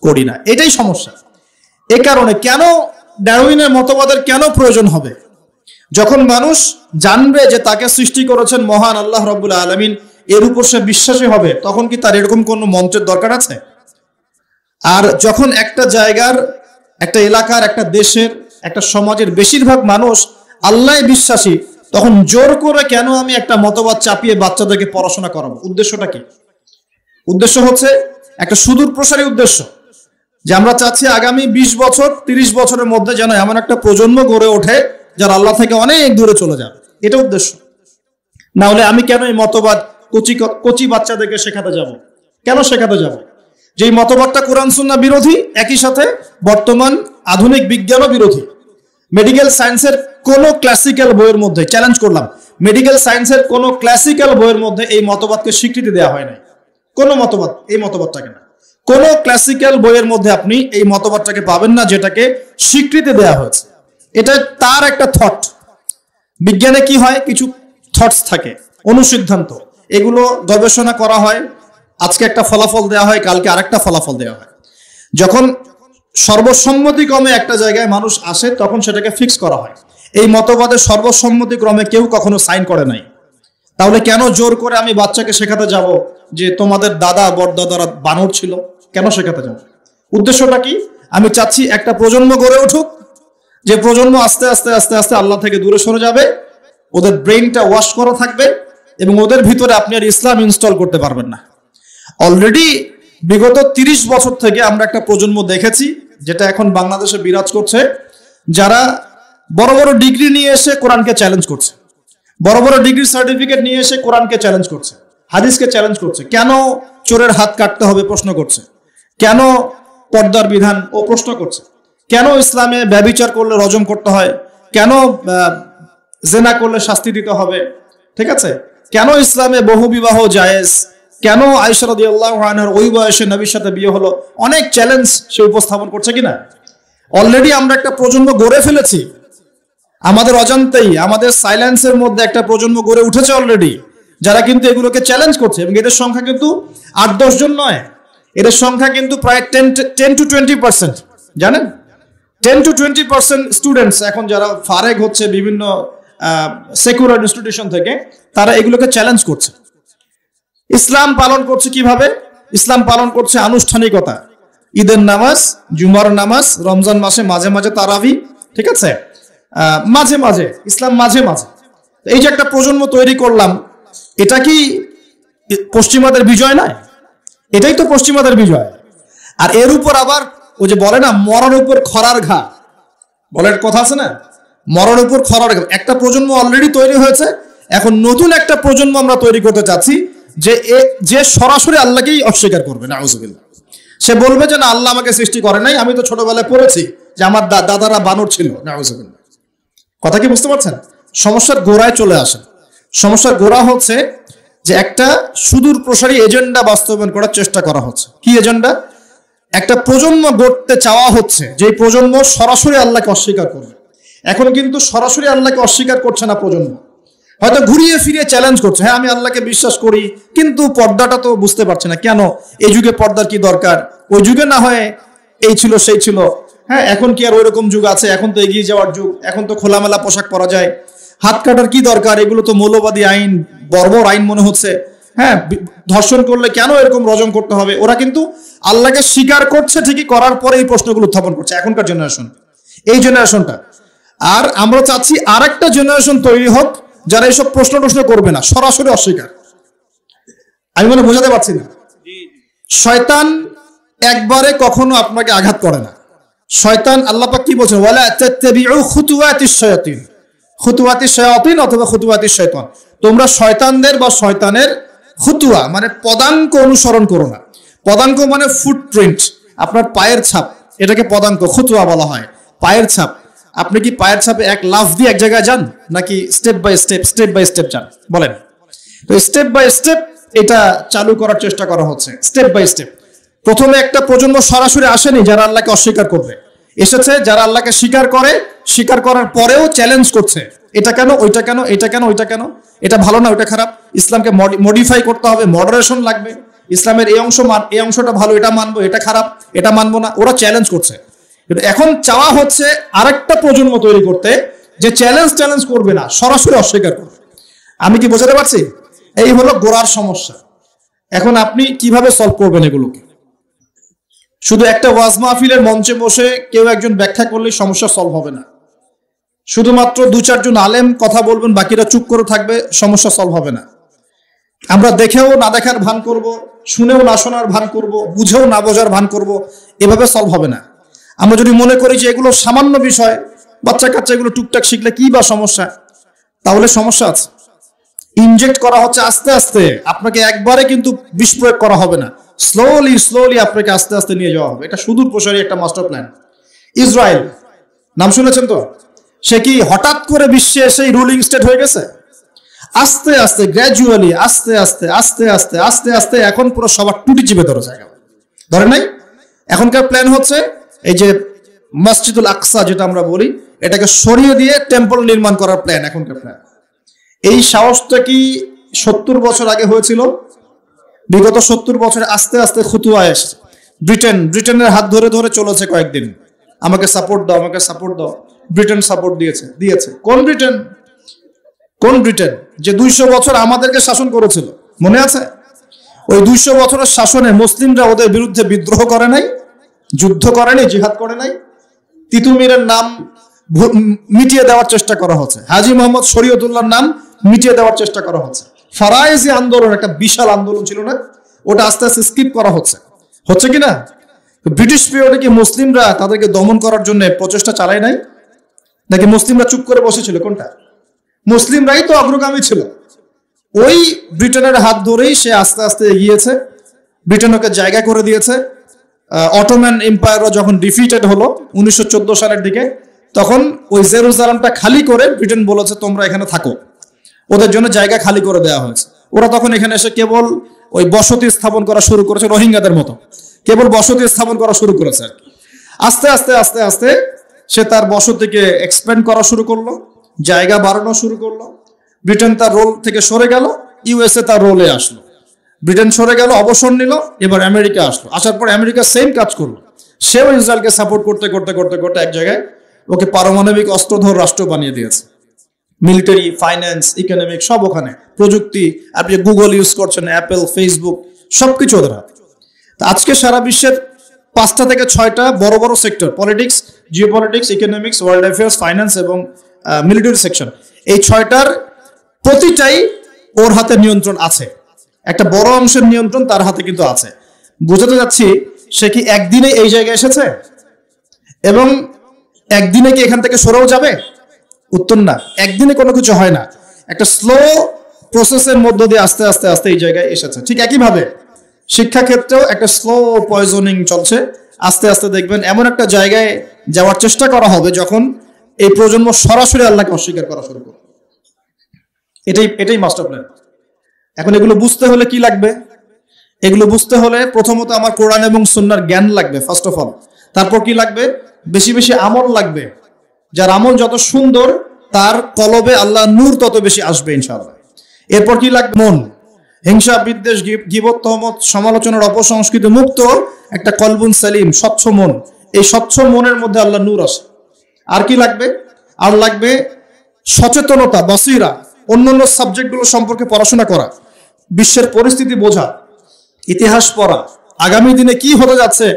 [SPEAKER 1] করি না। এটাই সমস্যা। এ কারণে কেন ডারউইনের মতবাদের কেন প্রয়োজন হবে? যখন মানুষ জানবে যে তাকে সৃষ্টি করেছেন মহান আল্লাহ রাব্বুল আলামিন, এর উপর সে বিশ্বাসী হবে, তখন কি তার এরকম কোনো মন্ত্রের দরকার আছে? আর যখন একটা জায়গার, একটা এলাকার, একটা দেশের, একটা সমাজের বেশিরভাগ মানুষ আল্লাহ বিশ্বাসী, তখন জোর করে কেন আমি একটা মতবাদ চাপিয়ে বাচ্চাদেরকে পড়াশোনা করাবো? উদ্দেশ্যটা কি? উদ্দেশ্য হচ্ছে একটা সুদূর প্রসারী উদ্দেশ্য, যে আমরা চাচ্ছি আগামী 20 বছর 30 বছরের মধ্যে যেন এমন একটা প্রজন্ম গড়ে ওঠে যারা আল্লাহ থেকে অনেক দূরে চলে যাবে। এটা উদ্দেশ্য। না হলে আমি কেন এই মতবাদ কচি কচি বাচ্চাদেরকে শেখাতে যাব। কেন শেখাতে যাব? যেই মতবাদটা কোরআন সুন্নাহ বিরোধী, একই সাথে বর্তমান আধুনিক বিজ্ঞানও বিরোধী। মেডিকেল সায়েন্সের কোনো ক্লাসিক্যাল বইয়ের মধ্যে, চ্যালেঞ্জ করলাম, মেডিকেল সায়েন্সের কোনো ক্লাসিক্যাল বইয়ের মধ্যে এই মতবাদকে স্বীকৃতি দেওয়া হয় নাই। কোনো মতবাদ, এই মতবাদটাকে না, কোনো ক্লাসিক্যাল বইয়ের মধ্যে আপনি এই মতবাদটাকে পাবেন না যেটাকে স্বীকৃতি দেওয়া হয়েছে। এটা তার একটা থট। বিজ্ঞানে কি হয়, কিছু থটস থাকে, অনুসিদ্ধান্ত, এগুলো গবেষণা করা হয়, আজকে একটা ফলাফল দেওয়া হয়, কালকে আরেকটা ফলাফল দেওয়া হয়। যখন সর্বসম্মতিক্রমে একটা জায়গায় মানুষ আসে তখন সেটাকে ফিক্স করা হয়। এই মতবাদের সর্বসম্মতিক্রমে কেউ কখনো সাইন করে নাই। তাহলে কেন জোর করে আমি বাচ্চাকে শেখাতে যাব যে তোমাদের দাদা বড়দাদারা বানর ছিল? কেন শেখাতে যাব? উদ্দেশ্যটা কি? আমি চাচ্ছি একটা প্রজন্ম গড়ে উঠুক, যে প্রজন্ম আস্তে আস্তে আস্তে আস্তে আল্লাহ থেকে দূরে সরে যাবে, ওদের ব্রেইনটা ওয়াশ করা থাকবে এবং ওদের ভিতরে আপনি আর ইসলাম ইনস্টল করতে পারবেন না। অলরেডি বিগত 30 বছর থেকে আমরা একটা প্রজন্ম দেখেছি যেটা এখন বাংলাদেশে বিরাজ করছে, যারা বড় বড় ডিগ্রি নিয়ে এসে কোরআনকে চ্যালেঞ্জ করছে, বড় বড় ডিগ্রি সার্টিফিকেট নিয়ে এসে কোরআনকে চ্যালেঞ্জ করছে, হাদিসকে চ্যালেঞ্জ করছে। কেন চোরের হাত কাটতে হবে প্রশ্ন করছে, কেন পর্দার বিধান ও প্রশ্ন করছে, কেন ইসলামে ব্যভিচার করলে রজম করতে হয়, কেন জেনা করলে শাস্তি দিতে হবে, ঠিক আছে, কেন ইসলামে বহু বিবাহ জায়েজ, কেন আয়েশা রাদিয়াল্লাহু আনহার ওই বয়সে নবীর সাথে বিয়ে হলো, অনেক চ্যালেঞ্জ সে উপস্থাপন করছে কিনা। অলরেডি আমরা একটা প্রজন্ম গড়ে ফেলেছি, আমাদের অজান্তেই, আমাদের সাইলেন্সের মধ্যে একটা প্রজন্ম গড়ে উঠেছে অলরেডি, যারা কিন্তু এগুলোকে চ্যালেঞ্জ করছে। এবং এদের সংখ্যা কিন্তু 8-10 জন নয়, এদের সংখ্যা কিন্তু প্রায় 10 to 20%। জানেন, 10 to 20% স্টুডেন্টস এখন যারা ফারেগ হচ্ছে বিভিন্ন সেকুলার ইনস্টিটিউশন থেকে, তারা এগুলোকে চ্যালেঞ্জ করছে। ইসলাম পালন করছে কিভাবে? ইসলাম পালন করছে আনুষ্ঠানিকতা, ঈদের নামাজ, জুমার নামাজ, রমজান মাসে মাঝে মাঝে তারাবি, ঠিক আছে, মাঝে মাঝে ইসলাম, মাঝে মাঝে। এই যে একটা প্রজন্ম তৈরি করলাম, এটা কি পশ্চিমাদের বিজয় নয়? এটাই তো পশ্চিমাদের বিজয়। আর এর উপর আবার ওই যে বলে না, মরার উপর খরার ঘা, বলার কথা আছে না, মরার উপর খরার ঘা। একটা প্রজন্ম অলরেডি তৈরি হয়েছে, এখন নতুন একটা প্রজন্ম আমরা তৈরি করতে চাচ্ছি যে সরাসরি আল্লাহকেই অস্বীকার করবে, নাউযুবিল্লাহ। সে বলবে যে না, আল্লাহ আমাকে সৃষ্টি করে নাই, আমি তো ছোটবেলায় পড়েছি যে আমার দাদারা বানর ছিল, নাউযুবিল্লাহ। কথা কি বুঝতে পারছেন? সমস্যার গোড়ায় চলে আসে। সমস্যার গোড়া হচ্ছে যে একটা সুদূর প্রসারী এজেন্ডা বাস্তবায়ন করার চেষ্টা করা হচ্ছে। কি এজেন্ডা? একটা প্রজন্ম গড়তে চাওয়া হচ্ছে, যে প্রজন্ম সরাসরি আল্লাহকে অস্বীকার করবে। এখন কিন্তু সরাসরি আল্লাহকে অস্বীকার করছে না প্রজন্ম, হয়তো ঘুরিয়ে ফিরিয়ে চ্যালেঞ্জ করছে, হ্যাঁ আমি আল্লাহকে বিশ্বাস করি, কিন্তু পর্দাটা তো বুঝতে পারছি না, কেন এই যুগে পর্দার কি দরকার, ওই যুগে না হয় এই ছিল সেই ছিল, হ্যাঁ এখন কি আর ওই রকম যুগ আছে, এখন তো এগিয়ে যাওয়ার যুগ, এখন তো খোলামেলা পোশাক পরা যায়, হাত কাটার কি দরকার, এগুলো তো মৌলবাদী আইন, বর্বর আইন মনে হচ্ছে, হ্যাঁ ধর্ষণ করলে কেন এরকম রজম করতে হবে। ওরা কিন্তু আল্লাহকে স্বীকার করছে ঠিকই, করার পরে এই প্রশ্নগুলো উত্থাপন করছে এখনকার জেনারেশন, এই জেনারেশনটা। আর আমরা চাচ্ছি আরেকটা জেনারেশন তৈরি হোক যারা এইসব প্রশ্ন করবে না, সরাসরি অস্বীকার। আমি মনে বোঝাতে পারছি না। শয়তান একবারে কখনো আপনাকে আঘাত করে না। শয়তান, আল্লাহ পাক কি বলছেন, ওয়ালা তাত্তাবিউ খুতুওয়াতিশ শায়াতিন, খুতুওয়াতিশ শায়াতিন অথবা খুতুওয়াতিশ শয়তান, তোমরা শয়তানদের বা শয়তানের খুতুয়া মানে পদাঙ্ক অনুসরণ করো না। পদাঙ্ক মানে ফুটপ্রিন্ট, আপনার পায়ের ছাপ, এটাকে পদাঙ্ক, খুতুয়া বলা হয়, পায়ের ছাপ। আপনি কি পায়ের ছাপে এক লাফ দিয়ে এক জায়গায় যান, নাকি স্টেপ বাই স্টেপ যান? বলেন তো। স্টেপ বাই স্টেপ এটা চালু করার চেষ্টা করা হচ্ছে, স্টেপ বাই স্টেপ। প্রথমে একটা প্রজন্ম সরাসরি আসেনি যারা আল্লাহকে অস্বীকার করবে, এসেছে যারা আল্লাহকে স্বীকার করে, স্বীকার করার পরেও চ্যালেঞ্জ করছে, এটা কেন, ওইটা কেন, এটা কেন, ওইটা কেন, এটা ভালো না, ওইটা খারাপ, ইসলামকে মডিফাই করতে হবে, মডারেশন লাগবে, ইসলামের এই অংশটা ভালো, এটা মানবো, এটা খারাপ, এটা মানবো না। ওরা চ্যালেঞ্জ করছে। এখন চাওয়া হচ্ছে আরেকটা প্রজন্ম তৈরি করতে যে চ্যালেঞ্জ করবে না, সরাসরি অস্বীকার করবে। আমি কি বোঝাতে পারছি? এই হলো গোড়ার সমস্যা। এখন আপনি কিভাবে সলভ করবেন এগুলোকে? শুধু একটা ওয়াজ মাহফিলের মঞ্চে বসে কেউ একজন ব্যাখ্যা করলে সমস্যা সলভ হবে না। শুধুমাত্র 2-4 জন আলেম কথা বলবেন, বাকিরা চুপ করে থাকবে, সমস্যা সলভ হবে না। আমরা দেখেও না দেখার ভান করব, শুনেও না শোনার ভান করব, বুঝেও না বোঝার ভান করব, এভাবে সলভ হবে না। আমরা যদি মনে করি যে এগুলো সামান্য বিষয়, বাচ্চা কাচ্চা এগুলো টুকটাক শিখলে কি বা সমস্যা, তাহলে সমস্যা আছে। ইনজেক্ট করা হচ্ছে আস্তে আস্তে, আপনাকে একবারে কিন্তু বিষ প্রয়োগ করা হবে না, স্লোলি স্লোলি আপনাকে আস্তে আস্তে নিয়ে যাওয়া হবে। এটা সুদূর প্রসারী একটা মাস্টার প্ল্যান। ইসরায়েল নাম শুনেছেন তো? সে কি হঠাৎ করে বিশ্বে সেই রুলিং স্টেট হয়ে গেছে? আস্তে আস্তে গ্র্যাজুয়ালি আস্তে আস্তে আস্তে আস্তে আস্তে আস্তে এখন পুরো সবার টুটি চিপে ধরে জায়গা ধরে নাই। এখনকার প্ল্যান হচ্ছে এই যে মসজিদুল আকসা যেটা আমরা বলি, এটাকে সরিয়ে দিয়ে টেম্পল নির্মাণ করার প্ল্যান এখনকার প্ল্যান। এই সাহসটা কি 70 বছর আগে হয়েছিল? বিগত 70 বছরে আস্তে আস্তে খুতুয়া এসেছে। ব্রিটেনের হাত ধরে ধরে চলেছে কয়েকদিন, আমাকে সাপোর্ট দাও, আমাকে সাপোর্ট দাও। ব্রিটেন সাপোর্ট দিয়েছে। কোন ব্রিটেন যে 200 বছর আমাদেরকে শাসন করেছিল, মনে আছে? ওই 200 বছরের শাসনে মুসলিমরা ওদের বিরুদ্ধে বিদ্রোহ করে নাই, যুদ্ধ করেনি, জিহাদ করে নাই। তিতুমিরের নাম মিটিয়ে দেওয়ার চেষ্টা করা হচ্ছে, হাজী মোহাম্মদ শরীয়তুল্লাহর নাম মিটিয়ে দেওয়ার চেষ্টা করা হচ্ছে। ফারায়েজি আন্দোলন একটা বিশাল আন্দোলন ছিল না, ওটা আস্তে আস্তে স্কিপ করা হচ্ছে কিনা? ব্রিটিশ পিরিয়ডে কি মুসলিমরা তাদেরকে দমন করার জন্য প্রচেষ্টা চালায় নাই, নাকি মুসলিমরা চুপ করে বসেছিল? কোনটা? মুসলিমরাই তো অগ্রগামী ছিল। ওই ব্রিটেনের হাত ধরেই সে আস্তে আস্তে এগিয়েছে, ব্রিটেন ওকে জায়গা করে দিয়েছে। অটোম্যান এম্পায়ারও যখন ডিফিটেড হলো 1914 সালের দিকে, তখন ওই জেরুজালেমটা খালি করে ব্রিটেন বলেছে তোমরা এখানে থাকো, ওদের জন্য জায়গা খালি করে দেওয়া হয়েছে। ওরা তখন এখানে এসে কেবল ওই বসতি স্থাপন করা শুরু করেছে, রোহিঙ্গাদের মতো কেবল বসতি স্থাপন করা শুরু করেছে আর কি। আস্তে আস্তে আস্তে আস্তে সে তার বসতিকে এক্সপ্যান্ড করা শুরু করলো, জায়গা বাড়ানো শুরু করলো। ব্রিটেন তার রোল থেকে সরে গেল, ইউএসএ তার রোলে আসলো। ব্রিটেন সরে গেল, অবসর নিল, এবার আমেরিকা আসলো। আসার পর আমেরিকা সেম কাজ করলো, সেও ইসরায়েলকে সাপোর্ট করতে করতে করতে করতে এক জায়গায় ওকে পারমাণবিক অস্ত্রধর রাষ্ট্র বানিয়ে দিয়েছে। মিলিটারি, ফাইন্যান্স, ইকোনমিক সব ওখানে, প্রযুক্তি, আপনি গুগল ইউজ করছেন, অ্যাপেল, ফেসবুক সবকিছু ওদের হাতে। আজকে সারা বিশ্বের 5টা থেকে 6টা বড় বড় sector, politics, geopolitics, economics, world affairs, finance এবং মিলিটারি সেকশন, এই 6টার প্রতিটাই ওর হাতে নিয়ন্ত্রণ আছে। একটা বড় অংশের নিয়ন্ত্রণ তার হাতে কিন্তু আছে। বুঝাতে যাচ্ছি, সে কি একদিনে এই জায়গায় এসেছে এবং একদিনে কি এখান থেকে সরেও যাবে? উত্তর না, একদিনে কোনো কিছু হয় না। একটা স্লো প্রসেসের মধ্য দিয়ে আস্তে আস্তে আস্তে এই জায়গায় এসেছে। ঠিক একইভাবে শিক্ষাক্ষেত্রেও একটা স্লো পয়জনিং চলছে। আস্তে আস্তে দেখবেন এমন একটা জায়গায় যাওয়ার চেষ্টা করা হবে যখন এই প্রজন্ম সরাসরি আল্লাহকে অস্বীকার করা শুরু করবে। এটাই মাস্টার প্ল্যান। এখন এগুলো বুঝতে হলে কি লাগবে? এগুলো বুঝতে হলে প্রথমত আমার কোরআন এবং সুন্নাহর জ্ঞান লাগবে, ফার্স্ট অফ অল। তারপর কি লাগবে? বেশি বেশি আমল লাগবে। যার আমল যত সুন্দর, তার কলবে আল্লাহ নূর তত বেশি আসবে ইনশাআল্লাহ। এরপর কি লাগবে? মন। হিংসা, বিদ্বেষ, গীবত, তহমত, সমালোচনার অপসংস্কৃতি মুক্ত একটা কলবুন সালিম, স্বচ্ছ মন। এই স্বচ্ছ মনের মধ্যে আল্লাহ নূর আসে। আর কি লাগবে? আর লাগবে সচেতনতা, বসিরা, অন্যান্য সাবজেক্টগুলো সম্পর্কে পড়াশোনা করা, বিশ্বের পরিস্থিতি বোঝা, ইতিহাস পড়া, আগামী দিনে কি হতে যাচ্ছে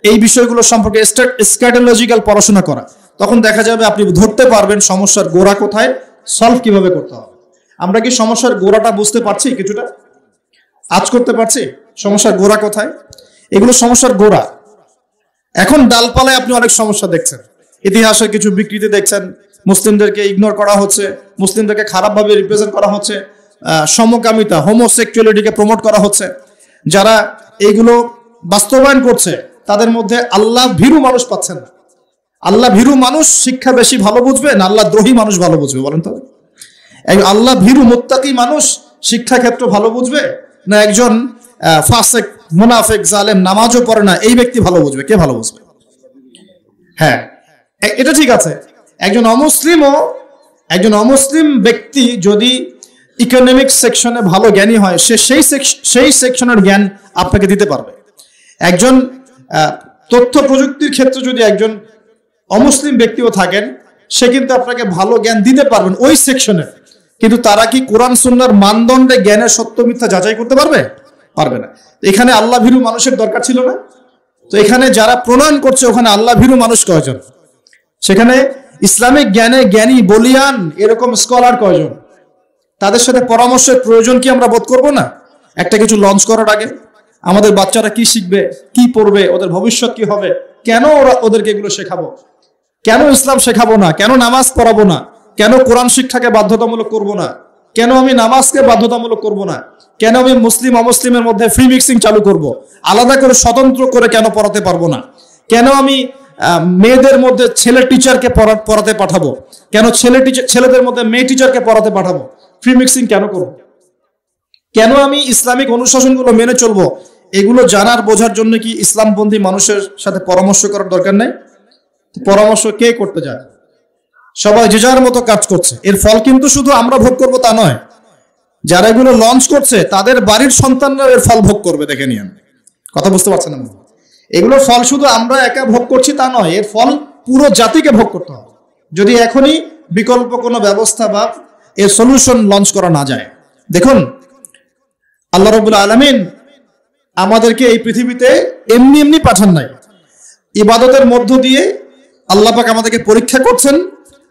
[SPEAKER 1] এই বিষয়গুলো সম্পর্কে স্ট্র্যাটেলজিক্যাল পড়াশোনা করা। তখন দেখা যাবে আপনি ধরতে পারবেন সমস্যার গোড়া কোথায়, সলভ কিভাবে করতে হবে। আমরা কি সমস্যার গোড়াটা বুঝতে পারছি? কিছুটা আজ করতে পারছি সমস্যার গোড়া কোথায়? এগুলো সমস্যার গোড়া। এখন ডালপালায় আপনি অনেক সমস্যা দেখছেন, ইতিহাসের কিছু বিকৃতি দেখছেন, মুসলিমদেরকে ইগনোর করা হচ্ছে, মুসলিমদেরকে খারাপভাবে রিপ্রেজেন্ট করা হচ্ছে, সমকামিতা, হোমোসেক্সুয়ালিটিকে প্রমোট করা হচ্ছে। যারা এইগুলো বাস্তবায়ন করছে তাদের মধ্যে আল্লাহ ভীরু মানুষ পাচ্ছেন না। আল্লাহ ভীরু মানুষ শিক্ষা বেশি ভালো বুঝবে না আল্লাহ দ্রোহী মানুষ ভালো বুঝবে? বলেন তো। আল্লাহ ভীরু মুত্তাকি মানুষ শিক্ষাক্ষেত্র ভালো বুঝবে না একজন ফাসেক, মুনাফিক, জালেম, নামাজও পড়ে না এই ব্যক্তি ভালো বুঝবে? কে ভালো বুঝবে? হ্যাঁ, এটা ঠিক আছে। একজন অমুসলিম ব্যক্তি যদি ইকোনমিক সেকশনে ভালো জ্ঞানী হয়, সে সেই সেকশনের জ্ঞান আপনাকে দিতে পারবে। একজন তথ্য প্রযুক্তির ক্ষেত্রে যদি একজন অমুসলিম ব্যক্তিও থাকেন, সে কিন্তু আপনাকে ভালো জ্ঞান দিতে পারবেন ওই সেকশনে। কিন্তু তারা কি কোরআন সুন্নাহর মানদণ্ডে জ্ঞানের সত্য মিথ্যা যাচাই করতে পারবে? পারবে না। এখানে আল্লাহ ভীরু মানুষের দরকার ছিল না? তো এখানে যারা প্রণয়ন করছে ওখানে আল্লাহ ভীরু মানুষ কয়জন? সেখানে ইসলামিক জ্ঞানে জ্ঞানী, বলিয়ান এরকম স্কলার কয়জন? তাদের সাথে পরামর্শের প্রয়োজন কি আমরা বোধ করব না? একটা কিছু লঞ্চ করার আগে আমাদের বাচ্চারা কি শিখবে, কি পড়বে, ওদের ভবিষ্যৎ কি হবে, কেন ওদেরকে এগুলো শেখাবো, কেন ইসলাম শেখাবো না, কেন নামাজ পড়াবো না, কেন কোরআন শিক্ষাকে বাধ্যতামূলক করব না, কেন আমি নামাজকে বাধ্যতামূলক করব না? কেন আমি মুসলিম অমুসলিমের মধ্যে ফ্রি মিক্সিং চালু করব? আলাদা করে স্বতন্ত্র করে কেন পড়াতে পারবো না? কেন আমি মেয়েদের মধ্যে ছেলে টিচারকে পড়াতে পাঠাবো? কেন ছেলেদের মধ্যে মেয়ে টিচারকে পড়াতে পাঠাবো? ফ্রি মিক্সিং কেন করবো? কেন আমি ইসলামিক অনুশাসনগুলো মেনে চলবো? এগুলো জানার বোঝার জন্য কি ইসলামপন্থী মানুষের সাথে পরামর্শ করার দরকার নেই? পরামর্শ কে করতে যায়? সবাই যে যার মতো কাজ করছে। এর ফল কিন্তু শুধু আমরা ভোগ করবো তা নয়, যারা এগুলো লঞ্চ করছে তাদের বাড়ির সন্তানরা এর ফল ভোগ করবে। দেখে নিন, কথা বুঝতে পারছেন না? এগুলোর ফল শুধু আমরা একা ভোগ করছি তা নয়, এর ফল পুরো জাতিকে ভোগ করতে হবে, যদি এখনই বিকল্প কোনো ব্যবস্থা বা এর সলিউশন লঞ্চ করা না যায়। দেখুন, আল্লাহ রাব্বুল আলামিন আমাদেরকে এই পৃথিবীতে এমনি এমনি পাঠান নাই। ইবাদতের মধ্য দিয়ে আল্লাহ পাক আমাদেরকে পরীক্ষা করছেন,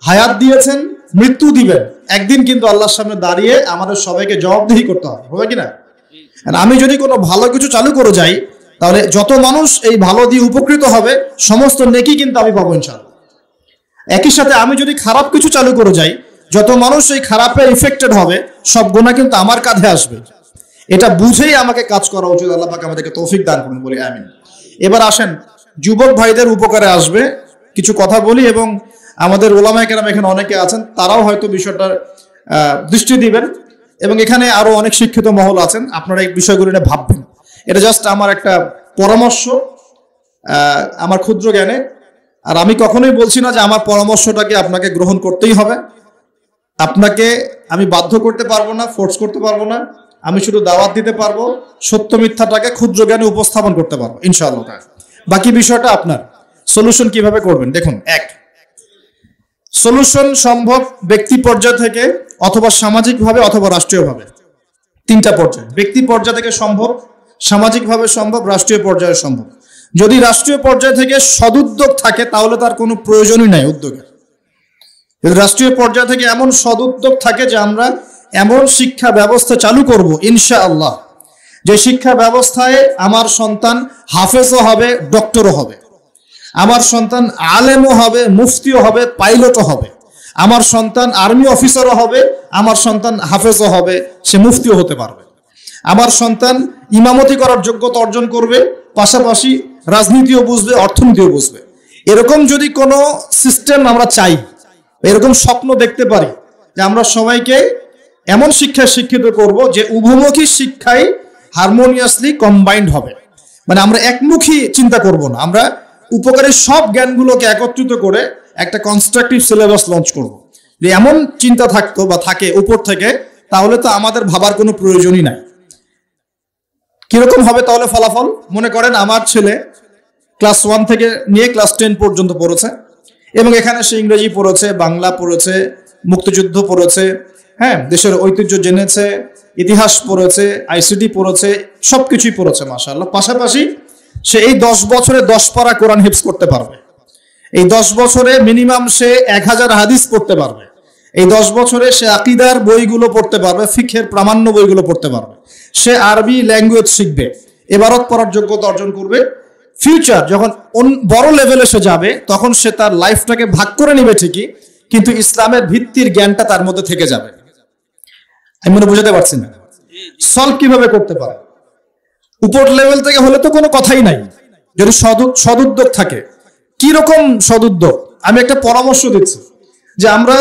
[SPEAKER 1] হায়াত দিয়েছেন, মৃত্যু দিবেন। একদিন কিন্তু আল্লাহর সামনে দাঁড়িয়ে আমাদের সবাইকে জবাবদিহি করতে হবে, হবে কিনা? আমি যদি কোনো ভালো কিছু চালু করে যাই, তাহলে যত মানুষ এই ভালো দিয়ে উপকৃত হবে সমস্ত নেকি কিন্তু আমি পাবো ইনশাআল্লাহ। একই সাথে আমি যদি খারাপ কিছু চালু করে যাই, যত মানুষ এই খারাপে ইফেক্টেড হবে সব গুনাহ কিন্তু আমার কাঁধে আসবে। এটা বুঝেই আমাকে কাজ করা উচিত। আল্লাহ পাক আমাদেরকে তৌফিক দান করুন, বলি আমিন। এবার আসেন, যুবক ভাইদের উপকারে আসবে কিছু কথা বলি, এবং আমাদের ওলামায়ে কেরাম এখানে অনেকে আছেন, তারাও হয়তো বিষয়টার দৃষ্টি দিবেন, এবং এখানে আরো অনেক শিক্ষিত মহল আছেন, আপনারা এই বিষয়গুলো নিয়ে ভাববেন। এটা জাস্ট আমার একটা পরামর্শ, আমার ক্ষুদ্র জ্ঞানে। আর আমি কখনোই বলছি না যে আমার পরামর্শটাকে আপনাকে গ্রহণ করতেই হবে। আপনাকে আমি বাধ্য করতে পারবো না, ফোর্স করতে পারবো না। আমি শুধু দাওয়াত দিতে পারবো, সত্য মিথ্যাটাকে ক্ষুদ্র জ্ঞানে উপস্থাপন করতে পারবো ইনশাআল্লাহ। বাকি বিষয়টা আপনার। সলিউশন কিভাবে করবেন দেখুন। এক, সলিউশন সম্ভব ব্যক্তি পর্যায় থেকে, অথবা সামাজিকভাবে, অথবা রাষ্ট্রীয়ভাবে। তিনটা পর্যায়ে, ব্যক্তি পর্যায় থেকে সম্ভব, সামাজিকভাবে সম্ভব, রাষ্ট্রীয় পর্যায়ে সম্ভব। যদি রাষ্ট্রীয় পর্যায় থেকে সদুদ্যোগ থাকে তাহলে তার কোনো প্রয়োজনই নাই উদ্যোগের। যদি রাষ্ট্রীয় পর্যায় থেকে এমন সদুদ্যোগ থাকে যে আমরা এমন শিক্ষা ব্যবস্থা চালু করব ইনশাআল্লাহ, যে শিক্ষা ব্যবস্থায় আমার সন্তান হাফেজও হবে, ডক্টরও হবে, আমার সন্তান আলেমও হবে, মুফতিও হবে, পাইলটও হবে, আমার সন্তান আর্মি অফিসারও হবে, আমার সন্তান হাফেজও হবে, সে মুফতিও হতে পারবে, আমার সন্তান ইমামতি করার যোগ্যতা অর্জন করবে, পাশাপাশি রাজনীতিও বুঝবে, অর্থনীতিও বুঝবে। এরকম যদি কোনো সিস্টেম আমরা চাই, এরকম স্বপ্ন দেখতে পারি যে আমরা সবাইকে এমন শিক্ষায় শিক্ষিত করব যে উভমুখী শিক্ষায় হারমোনিয়াসলি কম্বাইন্ড হবে, মানে আমরা একমুখী চিন্তা করব না, আমরা উপকারী সব জ্ঞানগুলোকে একত্রিত করে একটা কনস্ট্রাকটিভ সিলেবাস লঞ্চ করব। যে এমন চিন্তা থাকতো বা থাকে উপর থেকে, তাহলে তো আমাদের ভাবার কোনো প্রয়োজনই নাই। কিরকম হবে তাহলে ফলাফল? মনে করেন আমার ছেলে ক্লাস 1 থেকে নিয়ে ক্লাস 10 পর্যন্ত পড়েছে, এবং এখানে সে ইংরেজি পড়েছে, বাংলা পড়েছে, মুক্তিযুদ্ধ পড়েছে, হ্যাঁ, দেশের ঐতিহ্য জেনেছে, ইতিহাস পড়েছে, আইসিটি পড়েছে, সবকিছুই পড়েছে মাশাআল্লাহ। পাশাপাশি সে এই 10 বছরে 10 পারা কোরআন হিফজ করতে পারবে, এই 10 বছরে মিনিমাম সে 1000 হাদিস পড়তে পারবে, এই 10 বছরে সে আকীদার বইগুলো পড়তে পারবে, ফিকহের প্রামাণ্য বইগুলো পড়তে পারবে, সে আরবি ল্যাঙ্গুয়েজ শিখবে, ইবারত পড়ার যোগ্যতা অর্জন করবে। ফিউচার যখন বড় লেভেলে সে যাবে, তখন সে তার লাইফটাকে ভাগ করে নেবে ঠিকই, কিন্তু ইসলামের ভিত্তির জ্ঞানটা তার মধ্যে থেকে যাবে। আমি মনে বুঝাতে পারছি না? সলভ কিভাবে করতে পারে? উপর লেভেল থেকে হলে তো কোনো কথাই নাই, যদি সদুদ্যোগ থাকে। কি রকম সদুদ্যোগ? আমি একটা পরামর্শ দিচ্ছি যে আমরা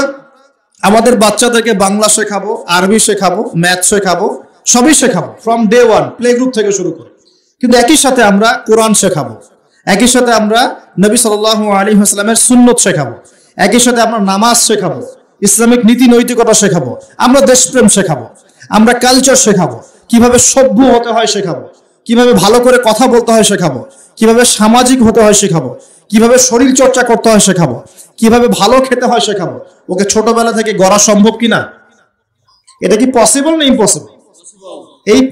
[SPEAKER 1] আমাদের বাচ্চাদেরকে বাংলা শেখাবো, আরবি শেখাবো, ম্যাথ শেখাবো, সবই শেখাবো ফ্রম ডে 1, প্লে গ্রুপ থেকে শুরু করে। কিন্তু একই সাথে আমরা কোরআন শেখাবো, একই সাথে আমরা নবী সাল্লাল্লাহু আলাইহি ওয়াসাল্লামের সুন্নত শেখাবো, একই সাথে আমরা নামাজ শেখাবো, ইসলামিক নীতি নৈতিকতা শেখাবো, আমরা দেশপ্রেম শেখাবো, আমরা কালচার শেখাবো, কিভাবে সভ্য হতে হয় শেখাবো, কিভাবে ভালো করে কথা বলতে হয় শেখাবো, কিভাবে সামাজিক হতে হয় শেখাবো, কিভাবে শরীর চর্চা করতে হয় শেখাবো, কিভাবে ভালো খেতে হয় শেখাবো। ওকে ছোটবেলা থেকে গড়া সম্ভব কিনা? এটা কি পসিবল না ইম্পসিবল?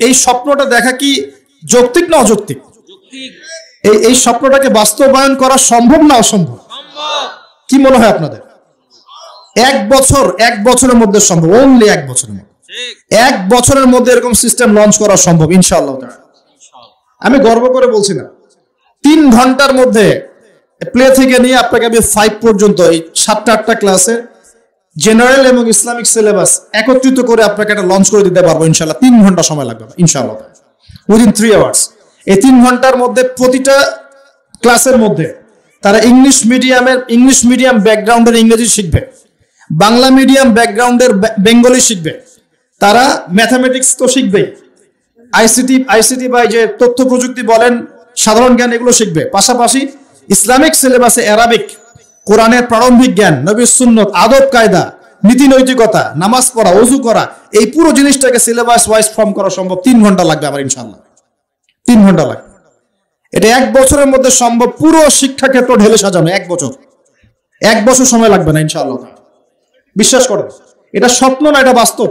[SPEAKER 1] এই স্বপ্নটা দেখা কি যৌক্তিক না অযৌক্তিক? এই স্বপ্নটাকে বাস্তবায়ন করা সম্ভব না অসম্ভব? কি মনে হয় আপনাদের? 1 বছরের মধ্যে সম্ভব, অনলি 1 বছরের মধ্যে। 1 বছরের মধ্যে এরকম সিস্টেম লঞ্চ করা সম্ভব ইনশাআল্লাহ। আমি গর্ব করে বলছি না। 3 ঘন্টার মধ্যে প্লে থেকে নিয়ে আপনাকে আমি 5 পর্যন্ত এই 7টা 8টা ক্লাসে জেনারেল এবং ইসলামিক সিলেবাস একত্রিত করে আপনাকে একটা লঞ্চ করে দিতে পারবো ইনশাল্লাহ। 3 ঘন্টা সময় লাগবে ইনশাল্লাহ, উইদিন 3 আওয়ার্স। এই 3 ঘন্টার মধ্যে প্রতিটা ক্লাসের মধ্যে তারা ইংলিশ মিডিয়াম ব্যাকগ্রাউন্ডের ইংরেজি শিখবে, বাংলা মিডিয়াম ব্যাকগ্রাউন্ডের বেঙ্গলি শিখবে, তারা ম্যাথামেটিক্স তো শিখবেই, আইসিটি বা যে তথ্য প্রযুক্তি বলেন, সাধারণ জ্ঞান, এগুলো শিখবে। পাশাপাশি ইসলামিক সিলেবাসে অ্যারাবিক, কোরআনের প্রারম্ভিক জ্ঞান, নবীর সুন্নত, আদব কায়দা, নীতি নৈতিকতা, নামাজ পড়া, ওযু করা, এই পুরো জিনিসটাকে সিলেবাস ওয়াইজ ফর্ম করা সম্ভব। 3 ঘন্টা লাগবে আমার ইনশাআল্লাহ, 3 ঘন্টা লাগবে। এটা 1 বছরের মধ্যে সম্ভব, পুরো শিক্ষাক্ষেত্র ঢেলে সাজানো। 1 বছর সময় লাগবে না ইনশাআল্লাহ, বিশ্বাস করেন। এটা স্বপ্ন না, এটা বাস্তব।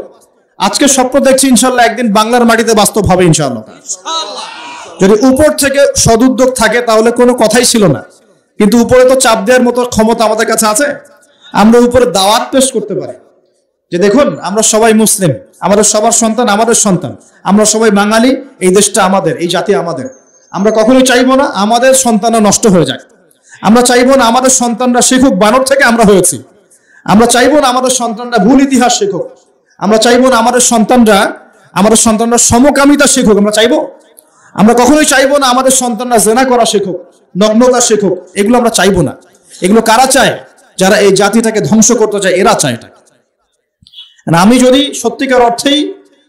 [SPEAKER 1] আজকে স্বপ্ন দেখছি, ইনশাআল্লাহ একদিন বাংলার মাটিতে বাস্তব হবে ইনশাআল্লাহ। যদি উপর থেকে সদুদ্যোগ থাকে তাহলে কোনো কথাই ছিল না, কিন্তু উপরে তো চাপ দেওয়ার মতো ক্ষমতা আমাদের কাছে আছে। আমরা উপরে দাওয়াত পেশ করতে পারি যে দেখুন, আমরা সবাই মুসলিম, আমাদের সবার সন্তান আমাদের সন্তান, আমরা সবাই বাঙালি, এই দেশটা আমাদের, এই জাতি আমাদের। আমরা কখনোই চাইবো না আমাদের সন্তানরা নষ্ট হয়ে যায়। আমরা চাইবো না আমাদের সন্তানরা শিখুক বানর থেকে আমরা হয়েছি। আমরা চাইবো না আমাদের সন্তানরা ভুল ইতিহাস শিখুক। আমরা চাইবো না আমাদের সন্তানরা সমকামিতা শিখুক। আমরা কখনোই চাইবো না আমাদের সন্তানরা জেনা করা শিখুক, নগ্নতা শিখুক। এগুলো আমরা চাইবো না। এগুলো কারা চায়? যারা এই জাতিটাকে ধ্বংস করতে চায়, এরা চায় এটা। আমি যদি সত্যিকার অর্থেই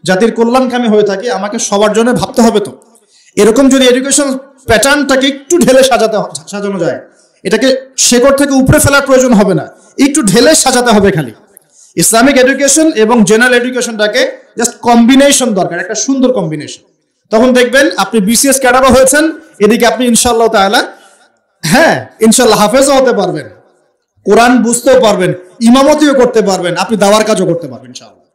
[SPEAKER 1] জাতির কল্যাণকামী হয়ে থাকি, আমাকে সবার জন্য ভাবতে হবে। তো এরকম যদি এডুকেশন প্যাটার্নটাকে একটু ঢেলে সাজানো যায়, এটাকে শেকড় থেকে উপরে ফেলার প্রয়োজন হবে না, একটু ঢেলে সাজাতে হবে। খালি ইসলামিক এডুকেশন এবং জেনারেল এডুকেশনটাকে জাস্ট কম্বিনেশন দরকার, একটা সুন্দর কম্বিনেশন। তখন দেখবেন আপনি বিসিএস ক্যাডারও হয়েছেন, এদিকে আপনি ইনশাআল্লাহ তাআলা ইনশাআল্লাহ হাফেজও হতে পারবেন, কোরআন বুঝতেও পারবেন, ইমামতিও করতে পারবেন, আপনি দাওয়ার কাজও করতে পারবেন ইনশাআল্লাহ।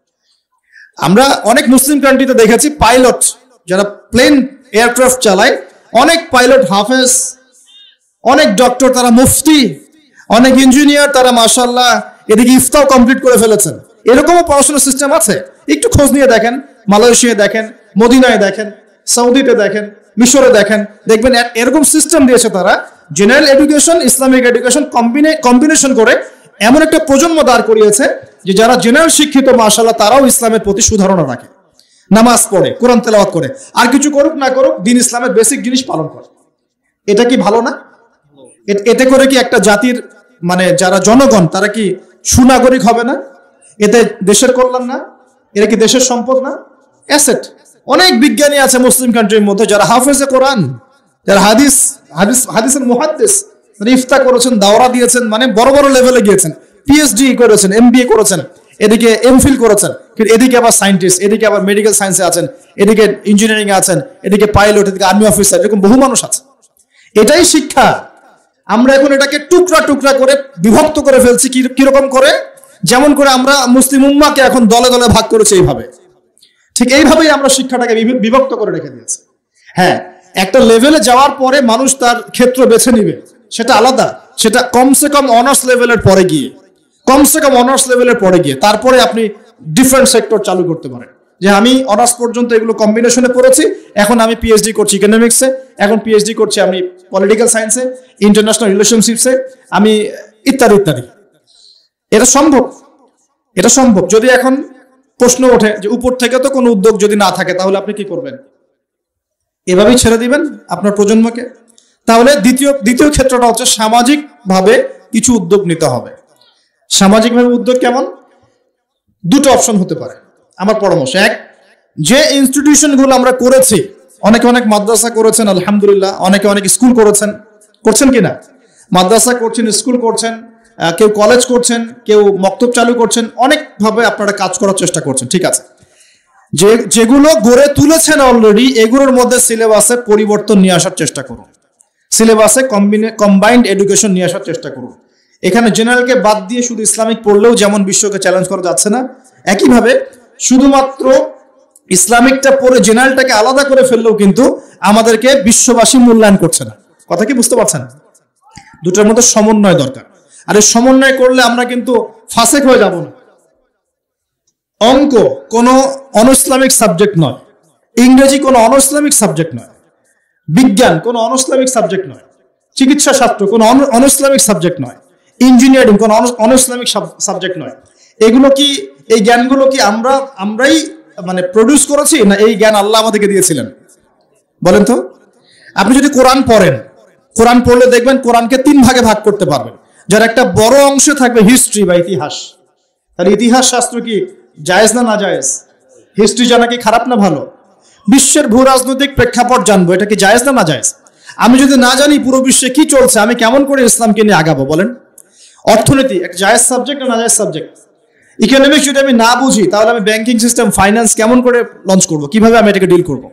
[SPEAKER 1] আমরা অনেক মুসলিম কান্ট্রিতে দেখেছি পাইলট যারা প্লেন এয়ারক্রাফট চালায়, অনেক পাইলট হাফেজ, অনেক ডক্টর তারা মুফতি, অনেক ইঞ্জিনিয়ার তারা মাশাআল্লাহ এদিকে ইফতাও কমপ্লিট করে ফেলেছেন। এরকমও পড়াশোনার সিস্টেম আছে। একটু খোঁজ নিয়ে দেখেন, মালয়েশিয়ায় দেখেন, মদিনায় দেখেন, সৌদিতে দেখেন, মিশরে দেখেন, দেখবেন এরকম সিস্টেম দিয়েছে তারা। General education, Islamic education combination করে এমন একটা প্রজন্ম দাঁড় করিয়েছে যে যারা জেনারেল শিক্ষিত মাশাআল্লাহ তারাও ইসলামের প্রতি সুধারণা রাখে, নামাজ পড়ে, কোরআন তেলাওয়াত করে, আর কিছু করুক না করুক দিন ইসলামের বেসিক জিনিস পালন করে। এটা কি ভালো না? এতে করে কি একটা জাতির যারা জনগণ তারা কি সুনাগরিক হবে না? এতে দেশের কল্যাণ না? এটা কি দেশের সম্পদ না? অ্যাসেট। অনেক বিজ্ঞানী আছে মুসলিম কান্ট্রির মধ্যে যারা হাফেজে কোরআন, যারা হাদিসের মুহাদ্দিস, ইফতা করেছেন, দাওরা দিয়েছেন, বড় বড় লেভেলে গিয়েছেন, পিএইচডি করেছেন, এমবিএ করেছেন, এদিকে এমফিল করেছেন, এদিকে আবার সায়েন্টিস্ট, এদিকে আবার মেডিকেল সায়েন্সে আছেন, এদিকে ইঞ্জিনিয়ারিং আছেন, এদিকে পাইলট, এদিকে আর্মি অফিসার, এরকম বহু মানুষ আছে। এটাই শিক্ষা। আমরা এখন এটাকে টুকরা টুকরা করে বিভক্ত করে ফেলছি। কিরকম করে? যেমন করে আমরা মুসলিম উম্মাহকে এখন দলে দলে ভাগ করেছি, এইভাবে, ঠিক এইভাবেই আমরা শিক্ষাটাকে বিভক্ত করে রেখে দিয়েছি। একটা লেভেলে যাওয়ার পরে মানুষ তার ক্ষেত্র বেছে নিবে, সেটা আলাদা। সেটা কমসে কম অনার্স লেভেলের পরে গিয়ে তারপরে আপনি ডিফারেন্ট সেক্টর চালু করতে পারেন। যে আমি অনার্স পর্যন্ত এগুলো কম্বিনেশনে পড়েছি, এখন আমি পিএইচডি করছি ইকোনমিক্সে, এখন পিএইচডি করছি আমি পলিটিক্যাল সায়েন্সে, ইন্টারন্যাশনাল রিলেশনশিপসে, আমি ইত্যাদি ইত্যাদি। এটা সম্ভব। যদি এখন প্রশ্ন ওঠে যে উপর থেকে তো কোনো উদ্যোগ যদি না থাকে তাহলে আপনি কি করবেন? এভাবেই ছেড়ে দিবেন আপনার প্রজন্মকে? তাহলে দ্বিতীয় ক্ষেত্রটা হচ্ছে সামাজিকভাবে কিছু উদ্যোগ নিতে হবে। সামাজিকভাবে উদ্যোগ কেমন? দুটো অপশন হতে পারে আমার পরামর্শ। এক, যে ইনস্টিটিউশনগুলো আমরা করেছি, অনেকে অনেক মাদ্রাসা করেছেন আলহামদুলিল্লাহ, অনেকে অনেক স্কুল করছেন কিনা? মাদ্রাসা করছেন, স্কুল করছেন, কেউ কলেজ করছেন, কেউ মক্তব চালু করছেন, অনেকভাবে আপনারা কাজ করার চেষ্টা করছেন, ঠিক আছে। যেগুলো গড়ে তুলেছেন অলরেডি, এগুলোর মধ্যে সিলেবাসে পরিবর্তন নিয়ে আসার চেষ্টা করুন। সিলেবাসে কম্বাইন্ড এডুকেশন নিয়ে আসার চেষ্টা করুন। এখানে জেনারেলকে বাদ দিয়ে শুধু ইসলামিক পড়লেও যেমন বিশ্বকে চ্যালেঞ্জ করা যাচ্ছে না, একইভাবে শুধুমাত্র ইসলামিকটা পড়ে জেনারেলটাকে আলাদা করে ফেললেও কিন্তু আমাদেরকে বিশ্ববাসী মূল্যায়ন করছে না। কথা কি বুঝতে পারছেন? দুটোর মধ্যে সমন্বয় দরকার। আর এই সমন্বয় করলে আমরা কিন্তু ফাসেক হয়ে যাব না। অঙ্ক কোনো অনইসলামিক সাবজেক্ট নয়, ইংরেজি কোনো অনইসলামিক সাবজেক্ট নয়, বিজ্ঞান কোনো অনইসলামিক সাবজেক্ট নয়, চিকিৎসা শাস্ত্র কোনো অনইসলামিক সাবজেক্ট নয়, ইঞ্জিনিয়ারিং কোনো অনইসলামিক সাবজেক্ট নয়। এগুলো কি, এই জ্ঞানগুলো কি আমরাই মানে প্রডিউস করেছি, না এই জ্ঞান আল্লাহ আমাদেরকে দিয়েছিলেন? বলেন তো। আপনি যদি কোরআন পড়েন, কোরআন পড়লে দেখবেন কোরআনকে 3 ভাগে ভাগ করতে পারবেন, যার একটা বড় অংশে থাকবে হিস্ট্রি বা ইতিহাস। তাহলে ইতিহাস শাস্ত্র কি জায়েজ না জায়েজ? হিস্ট্রি জানা কি খারাপ না ভালো? বিশ্বের ভূ রাজনৈতিক প্রেক্ষাপট জানবো, এটা কি জায়েজ না জায়েজ? আমি যদি না জানি পুরো বিশ্বে কি চলছে, আমি কেমন করে ইসলামকে নিয়ে আগাবো বলেন? অর্থনীতি একটা জায়েজ সাবজেক্ট না জায়েজ সাবজেক্ট? ইকোনমিক্স যদি আমি না বুঝি, তাহলে আমি ব্যাংকিং সিস্টেম, ফাইন্যান্স কেমন করে লঞ্চ করব, কিভাবে আমি এটাকে ডিল করব?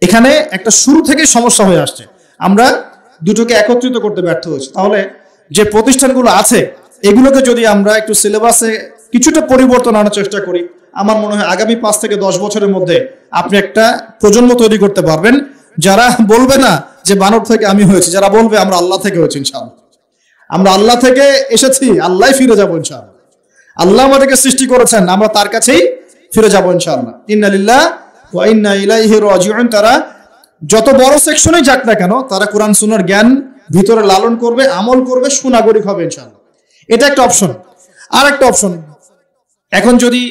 [SPEAKER 1] এখানে একটা শুরু থেকে সমস্যা হয়ে আসছে, আমরা দুটোকে একত্রিত করতে ব্যর্থ হয়েছি। তাহলে যে প্রতিষ্ঠানগুলো আছে এগুলোকে যদি আমরা একটু সিলেবাসে কিছুটা পরিবর্তন আনার চেষ্টা করি, আমার মনে হয় আগামী 5 থেকে 10 বছরের মধ্যে আপনি একটা প্রজন্ম তৈরি করতে পারবেন, যারা বলবে না যে বানর থেকে আমি হয়েছি, যারা বলবে আমরা আল্লাহ থেকে হয়েছি ইনশাআল্লাহ, আমরা আল্লাহ থেকে এসেছি, আল্লাহ ফিরে যাবো ইনশাআল্লাহ। আল্লাহ আমাদেরকে সৃষ্টি করেছেন, আমরা তার কাছেই ফিরে যাবো ইনশাআল্লাহ। ইন্না লিল্লাহি ওয়া ইন্না ইলাইহি রাজিউন। তারা যত বড় সেকশনেই যাক না কেন, তারা কোরআন সুন্নাহর জ্ঞান ভিতরে লালন করবে, আমল করবে, সুনাগরিক হবে ইনশাআল্লাহ। এটা একটা অপশন। আর একটা অপশন, এখন যদি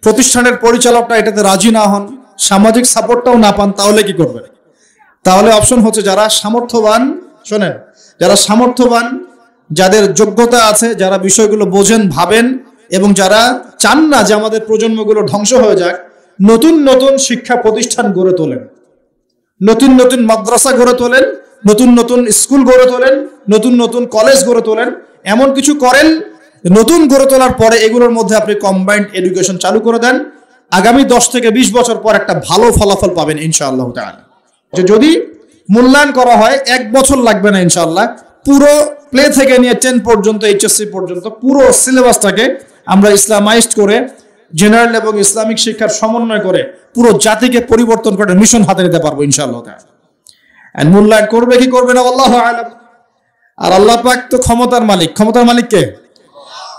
[SPEAKER 1] প্রতিষ্ঠানের পরিচালকরা এটাতে রাজি না হন, সামাজিক সাপোর্টটাও না পান, তাহলে কি করবেন? তাহলে অপশন হচ্ছে যারা সামর্থ্যবান, শোনেন, যারা সামর্থ্যবান, যাদের যোগ্যতা আছে, যারা বিষয়গুলো বোঝেন, ভাবেন, এবং যারা চান না যে আমাদের প্রজন্মগুলো ধ্বংস হয়ে যাক, নতুন নতুন শিক্ষা প্রতিষ্ঠান গড়ে তোলেন, নতুন নতুন মাদ্রাসা গড়ে তোলেন, নতুন নতুন স্কুল গড়ে তোলেন, নতুন নতুন কলেজ গড়ে তোলেন, এমন কিছু করেন। নতুন গড়ে তোলার পরে এগুলোর মধ্যে আপনি কম্বাইন্ড এডুকেশন চালু করে দেন, আগামী 10 থেকে 20 বছর পর একটা ভালো ফলাফল পাবেন ইনশাআল্লাহ তাআলা। যে যদি মূল্যায়ন করা হয় 1 বছর লাগবে না ইনশাআল্লাহ, পুরো প্লে থেকে নিয়ে 10 পর্যন্ত, এইচএসসি পর্যন্ত পুরো সিলেবাসটাকে আমরা ইসলামাইজড করে, জেনারেল এবং ইসলামিক শিক্ষার সমন্বয় করে পুরো জাতিকে পরিবর্তন করে মিশন হাতে নিতে পারবো ইনশাআল্লাহ তাআলা। আর মূল্যায়ন করবে কি করবে না আল্লাহু আ'লাম। আর আল্লাহ পাক তো ক্ষমতার মালিক। ক্ষমতার মালিক কে?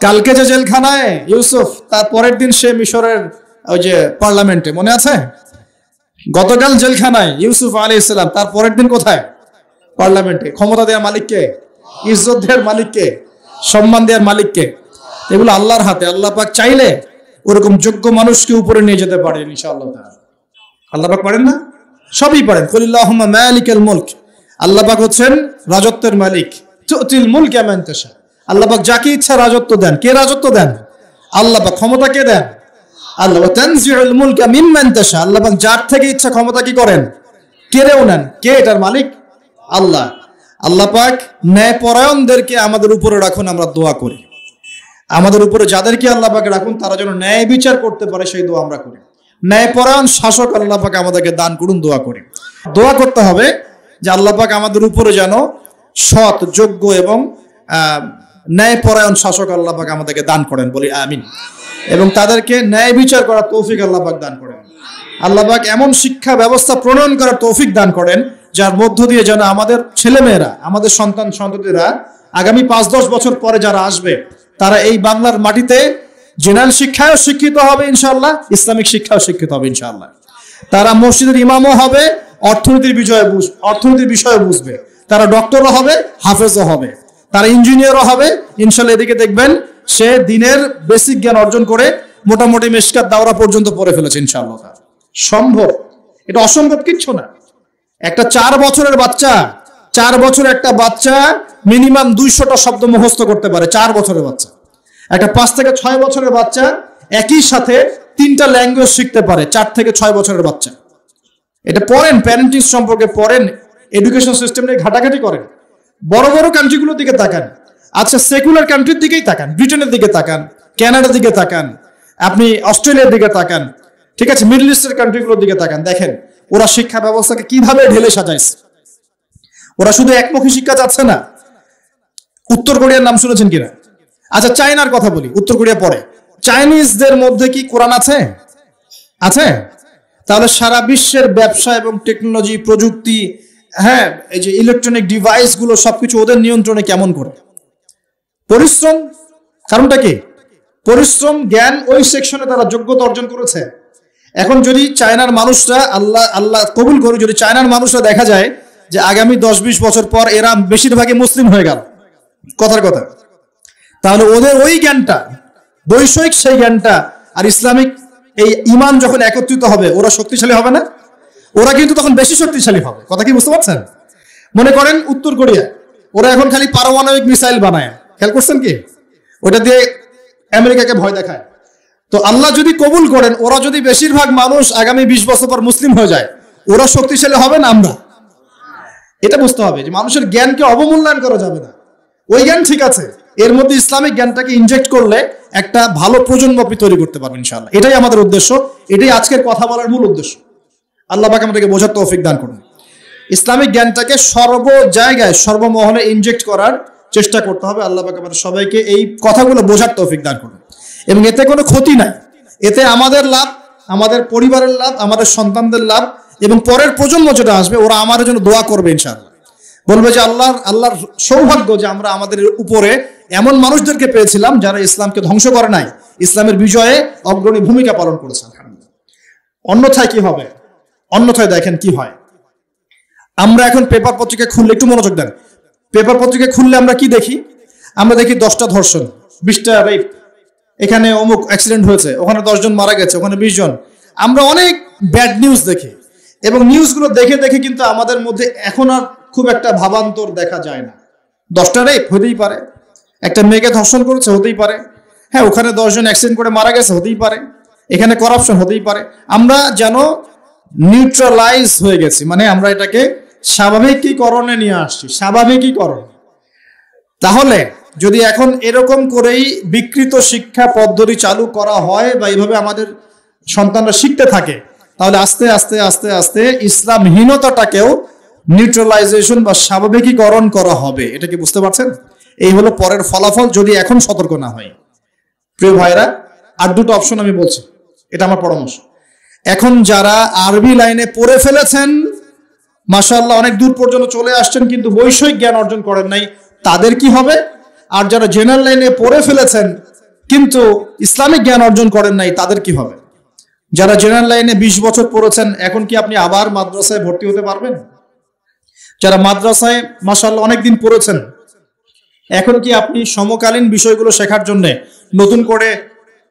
[SPEAKER 1] কালকে যে জেলখানায় ইউসুফ, তার পরের দিন সে মিশরের ওই যে পার্লামেন্টে, মনে আছে? গতকাল জেলখানায় ইউসুফ আলাইহিস সালাম, তার পরের দিন কোথায়? পার্লামেন্টে। ক্ষমতা দেওয়ার মালিক কে? ইজ্জত দেওয়ার মালিক কে? সম্মান দেওয়ার মালিক কে? এগুলো আল্লাহর হাতে। আল্লাহ পাক চাইলে ওরকম যোগ্য মানুষকে উপরে নিয়ে যেতে পারেন ইনশাআল্লাহ তাআলা। আল্লাহ পাক পারেন না? সবই পারেন। কুলিল্লাহুম্মা মালিকাল মুলক। আল্লাহ পাক হচ্ছেন রাজত্বের মালিক। তুতিল মুলকা মান তাশা। আল্লাহ পাক যাকে ইচ্ছা রাজত্ব দেন। কে রাজত্ব দেন? আল্লাহ পাক। ক্ষমতা কে দেন? আল্লাহ। ওয়া তানজিউল মুলকা মিম্মান তাশা। আল্লাহ পাক যার থেকে ইচ্ছা ক্ষমতা কি করেন? কেড়েও নেন। কে এটার মালিক? আল্লাহ। আল্লাহ পাক ন্যায়পরায়ণদেরকে আমাদের উপরে রাখুন, আমরা দোয়া করি। আমাদের উপরে যাদেরকে আল্লাহ পাক রাখুন, তারা যেন ন্যায় বিচার করতে পারে, সেই দোয়া আমরা করি। ন্যায়পরায়ণ শাসক আল্লাহ পাক আমাদেরকে দান করুন, দোয়া করি। দোয়া করতে হবে যে আল্লাহ পাক আমাদের উপরে যেন সৎ, যোগ্য এবং ন্যায়পরায়ণ শাসক আল্লাহ পাক আমাদেরকে দান করেন, বলি আমিন। এবং তাদেরকে ন্যায় বিচার করার তৌফিক আল্লাহ পাক দান করেন। আল্লাহ পাক এমন শিক্ষা ব্যবস্থা প্রণয়ন করার তৌফিক দান করেন, যার মধ্য দিয়ে যেন আমাদের ছেলেমেয়েরা, আমাদের সন্তান সন্ততিরা আগামী 5-10 বছর পরে যারা আসবে, তারা এই বাংলার মাটিতে জেনারেল শিক্ষায়ও শিক্ষিত হবে ইনশাআল্লাহ, ইসলামিক শিক্ষাও শিক্ষিত হবে ইনশাআল্লাহ। তারা মসজিদের ইমামও হবে, অর্থনীতির বিষয়ে বুঝবে। তারা ডক্টরও হবে, হাফেজও হবে, তারা ইঞ্জিনিয়ারও হবে ইনশাআল্লাহ। এদিকে দেখবেন সে দিনের বেসিক জ্ঞান অর্জন করে মোটামুটি মিশকাত দাওরা পর্যন্ত পড়ে ফেলেছে ইনশাআল্লাহ। সম্ভব, এটা অসম্ভব কিচ্ছু না। একটা 4 বছরের বাচ্চা, 4 বছর একটা বাচ্চা মিনিমাম 200টা শব্দ মুখস্থ করতে পারে। 4 বছরের বাচ্চা। একটা 5 থেকে 6 বছরের বাচ্চা একই সাথে 3টা ল্যাঙ্গুয়েজ শিখতে পারে। 4 থেকে 6 বছরের বাচ্চা। এটা পড়েন, প্যারেন্টিং সম্পর্কে পড়েন, এডুকেশন সিস্টেম নিয়ে ঘাটাঘাটি করেন। বড় বড় কান্ট্রিগুলোর দিকে তাকান। আচ্ছা, সেকুলার কান্ট্রির দিকেই তাকান, ব্রিটেনের দিকে তাকান, কানাডার দিকে তাকান, আপনি অস্ট্রেলিয়ার দিকে তাকান, ঠিক আছে, মিডল ইস্টের কান্ট্রিগুলোর দিকে তাকান। দেখেন ওরা শিক্ষা ব্যবস্থাকে কিভাবে ঢেলে সাজাইছে। ওরা শুধু একমুখী শিক্ষা চাচ্ছে না। উত্তর কোরিয়ার নাম শুনেছেন কিনা? আচ্ছা, চায়নার কথা বলি। উত্তর কোরিয়া পরে, চাইনিজদের মধ্যে কি কোরআন আছে? আছে। তাহলে সারা বিশ্বের ব্যবসা এবং টেকনোলজি, প্রযুক্তি, হ্যাঁ, এই যে ইলেকট্রনিক ডিভাইস গুলো সবকিছু ওদের নিয়ন্ত্রণে কেমন করে? পরিশ্রম। কারণটা কি? পরিশ্রম, জ্ঞান, ওই সেকশনে তারা যোগ্যতা অর্জন করেছে। এখন যদি চায়নার মানুষরা, আল্লাহ কবুল করে, যদি চায়নার মানুষরা দেখা যায় যে আগামী 10-20 বছর পর এরা বেশিরভাগই মুসলিম হয়ে গেল, কথার কথা, তাহলে ওদের ওই জ্ঞানটা, বৈষয়িক সেই জ্ঞানটা আর ইসলামিক এই ইমান যখন একত্রিত হবে, ওরা শক্তিশালী হবে না? ওরা কিন্তু তখন বেশি শক্তিশালী হবে। কথা কি বুঝতে পারছেন? মনে করেন উত্তর কোরিয়া, ওরা এখন খালি পারমাণবিক মিসাইল বানায়, খেয়াল করছেন কি? ওটা দিয়ে আমেরিকাকে ভয় দেখায়। তো আল্লাহ যদি কবুল করেন, ওরা যদি বেশিরভাগ মানুষ আগামী 20 বছর পর মুসলিম হয়ে যায়, ওরা শক্তিশালী হবে না আমরা? এটা বুঝতে হবে যে মানুষের জ্ঞানকে অবমূল্যায়ন করা যাবে না। ওই জ্ঞান ঠিক আছে, এর মধ্যে ইসলামিক জ্ঞানটাকে ইনজেক্ট করলে একটা ভালো প্রজন্ম আপনি তৈরি করতে পারবেন ইনশাআল্লাহ। এটাই আমাদের উদ্দেশ্য, এটাই আজকের কথা বলার মূল উদ্দেশ্য। আল্লাহ পাক আমাদেরকে বোঝার তৌফিক দান করুন। ইসলামিক জ্ঞানটাকে সর্ব জায়গায় সর্বমহলে ইনজেক্ট করার চেষ্টা করতে হবে। আল্লাহ পাক আমাদের সবাইকে এই কথাগুলো বোঝার তৌফিক দান করুন। এবং এতে কোনো ক্ষতি নাই, এতে আমাদের লাভ, আমাদের পরিবারের লাভ, আমাদের সন্তানদের লাভ, এবং পরের প্রজন্ম যেটা আসবে ওরা আমাদের জন্য দোয়া করবে ইনশাআল্লাহ। বলবে যে আল্লাহর সৌভাগ্য যে আমরা আমাদের উপরে এমন মানুষদেরকে পেয়েছিলাম যারা ইসলামকে ধ্বংস করে নাই, ইসলামের বিজয়ে অগ্রণী ভূমিকা পালন করেছে। অন্যথায় কি হবে? অন্যথায় দেখেন কি হয়। আমরা এখন পেপার পত্রিকা খুললে, একটু মনোযোগ দেন, পেপার পত্রিকা খুললে আমরা কি দেখি? আমরা দেখি 10টা ধর্ষণ, 20টা রেপ, এখানে অমুক অ্যাক্সিডেন্ট হয়েছে, ওখানে 10 জন মারা গেছে, ওখানে 20 জন। আমরা অনেক ব্যাড নিউজ দেখি, এবং নিউজগুলো দেখে দেখে কিন্তু আমাদের মধ্যে এখন আর খুব একটা ভাবান্তর দেখা যায় না। 10টা রেপ হতেই পারে, একটা মেয়েকে ধর্ষণ করেছে হতেই পারে, হ্যাঁ ওখানে 10 জন অ্যাক্সিডেন্ট করে মারা গেছে হতেই পারে, এখানে করাপশন হতেই পারে। আমরা যেন নিউট্রালাইজ হয়ে গেছি, মানে আমরা এটাকে স্বাভাবিকীকরণে নিয়ে আসছি, স্বাভাবিকীকরণ। তাহলে যদি এখন এরকম করেই বিকৃত শিক্ষা পদ্ধতি চালু করা হয় বা এইভাবে আমাদের সন্তানরা শিখতে থাকে, তাহলে আস্তে আস্তে আস্তে আস্তে ইসলামহীনতাটাকেও নিউট্রালাইজেশন বা স্বাভাবিকীকরণ করা হবে। এটা কি বুঝতে পারছেন? এই হলো পরের ফলাফল যদি এখন সতর্ক না হয়। প্রিয় ভাইরা, আর দুটো অপশন আমি বলছি, এটা আমার পরামর্শ। এখন যারা আরবি লাইনে পড়ে ফেলেছেন, মাশাআল্লাহ অনেক দূর পর্যন্ত চলে আসছেন, কিন্তু বৈষয়িক জ্ঞান অর্জন করেন নাই, তাদের কি হবে? আর যারা জেনারেল লাইনে পড়ে ফেলেছেন কিন্তু ইসলামিক জ্ঞান অর্জন করেন নাই, তাদের কি হবে? যারা জেনারেল লাইনে 20 বছর পড়েছেন, এখন কি আপনি আবার মাদ্রাসায় ভর্তি হতে পারবেন? যারা মাদ্রাসায় মাশাআল্লাহ অনেকদিন পড়েছেন, এখন কি আপনি সমকালীন বিষয়গুলো শেখার জন্য নতুন করে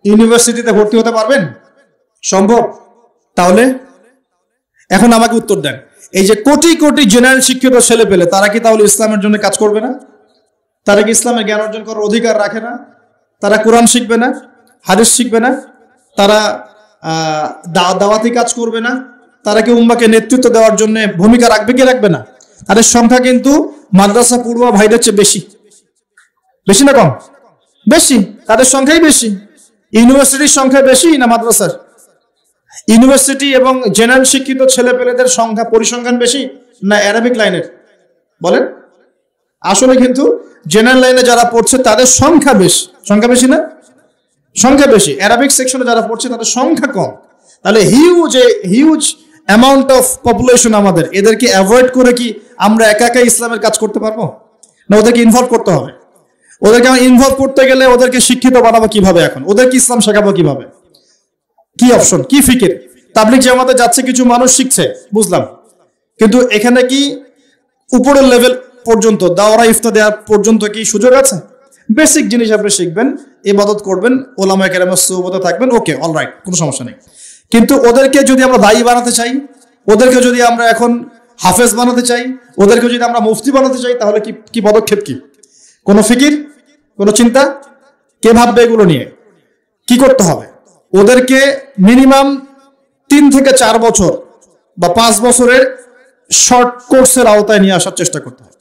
[SPEAKER 1] ইউনিভার্সিটিতে ভর্তি হতে পারবেন? সম্ভব? তাহলে এখন আমাকে উত্তর দেন, এই যে কোটি কোটি জেনারেল শিক্ষিত ছেলে পেলে, তারা কি তাহলে ইসলামের জন্য কাজ করবে না? তারা কি ইসলামের জ্ঞান অর্জন করার অধিকার রাখে না? তারা কোরআন শিখবে না? হাদিস শিখবে না? তারা দাওয়াতি কাজ করবে না? তারা কি উম্মাকে নেতৃত্ব দেওয়ার জন্য ভূমিকা রাখবে কি রাখবে না? তাদের সংখ্যা কিন্তু মাদ্রাসা পড়ুয়া ভাইদের চেয়ে বেশি। বেশি না কম? বেশি, তাদের সংখ্যাই বেশি। ইউনিভার্সিটির সংখ্যা বেশি না মাদ্রাসার? ইউনিভার্সিটি এবং জেনারেল শিক্ষিত ছেলে পেলেদের সংখ্যা পরিসংখ্যান বেশি না অ্যারাবিক লাইনের? বলেন। আসলে কিন্তু জেনারেল লাইনে যারা পড়ছে তাদের সংখ্যা বেশি। সংখ্যা বেশি না? সংখ্যা বেশি। অ্যারাবিক সেকশনে যারা পড়ছে তাদের সংখ্যা কম। তাহলে হিউজ অ্যামাউন্ট অফ পপুলেশন, আমাদের এদেরকে অ্যাভয়েড করে কি আমরা একা একা ইসলামের কাজ করতে পারবো না? ওদেরকে ইনভলভ করতে হবে। ওদেরকে ইনভলভ করতে গেলে ওদেরকে শিক্ষিত বানাবো কিভাবে? এখন ওদেরকে ইসলাম শেখাবো কিভাবে? কি অপশন, কি ফিকির? তাবলিগ জামাতে যাচ্ছে, কিছু মানুষ শিখছে, বুঝলাম, কিন্তু এখানে কি উপরের লেভেল পর্যন্ত দাওরা ইফতা দেওয়ার পর্যন্ত কি সুযোগ আছে? বেসিক জিনিস আপনি শিখবেন, ইবাদত করবেন, ওলামায়ে কেরামের সুহবতে থাকবেন, ওকে অলরাইট, কোনো সমস্যা নেই। কিন্তু ওদেরকে যদি আমরা দায়ী বানাতে চাই, ওদেরকে যদি আমরা এখন হাফেজ বানাতে চাই, ওদেরকে যদি আমরা মুফতি বানাতে চাই, তাহলে কি পদক্ষেপ? কি কোনো ফিকির, কোনো চিন্তা? কে ভাববে এগুলো নিয়ে? কি করতে হবে? ওদেরকে মিনিমাম 3 থেকে 4 বছর বা 5 বছরের শর্ট কোর্সের আওতায় নিয়ে আসার চেষ্টা করতে হবে।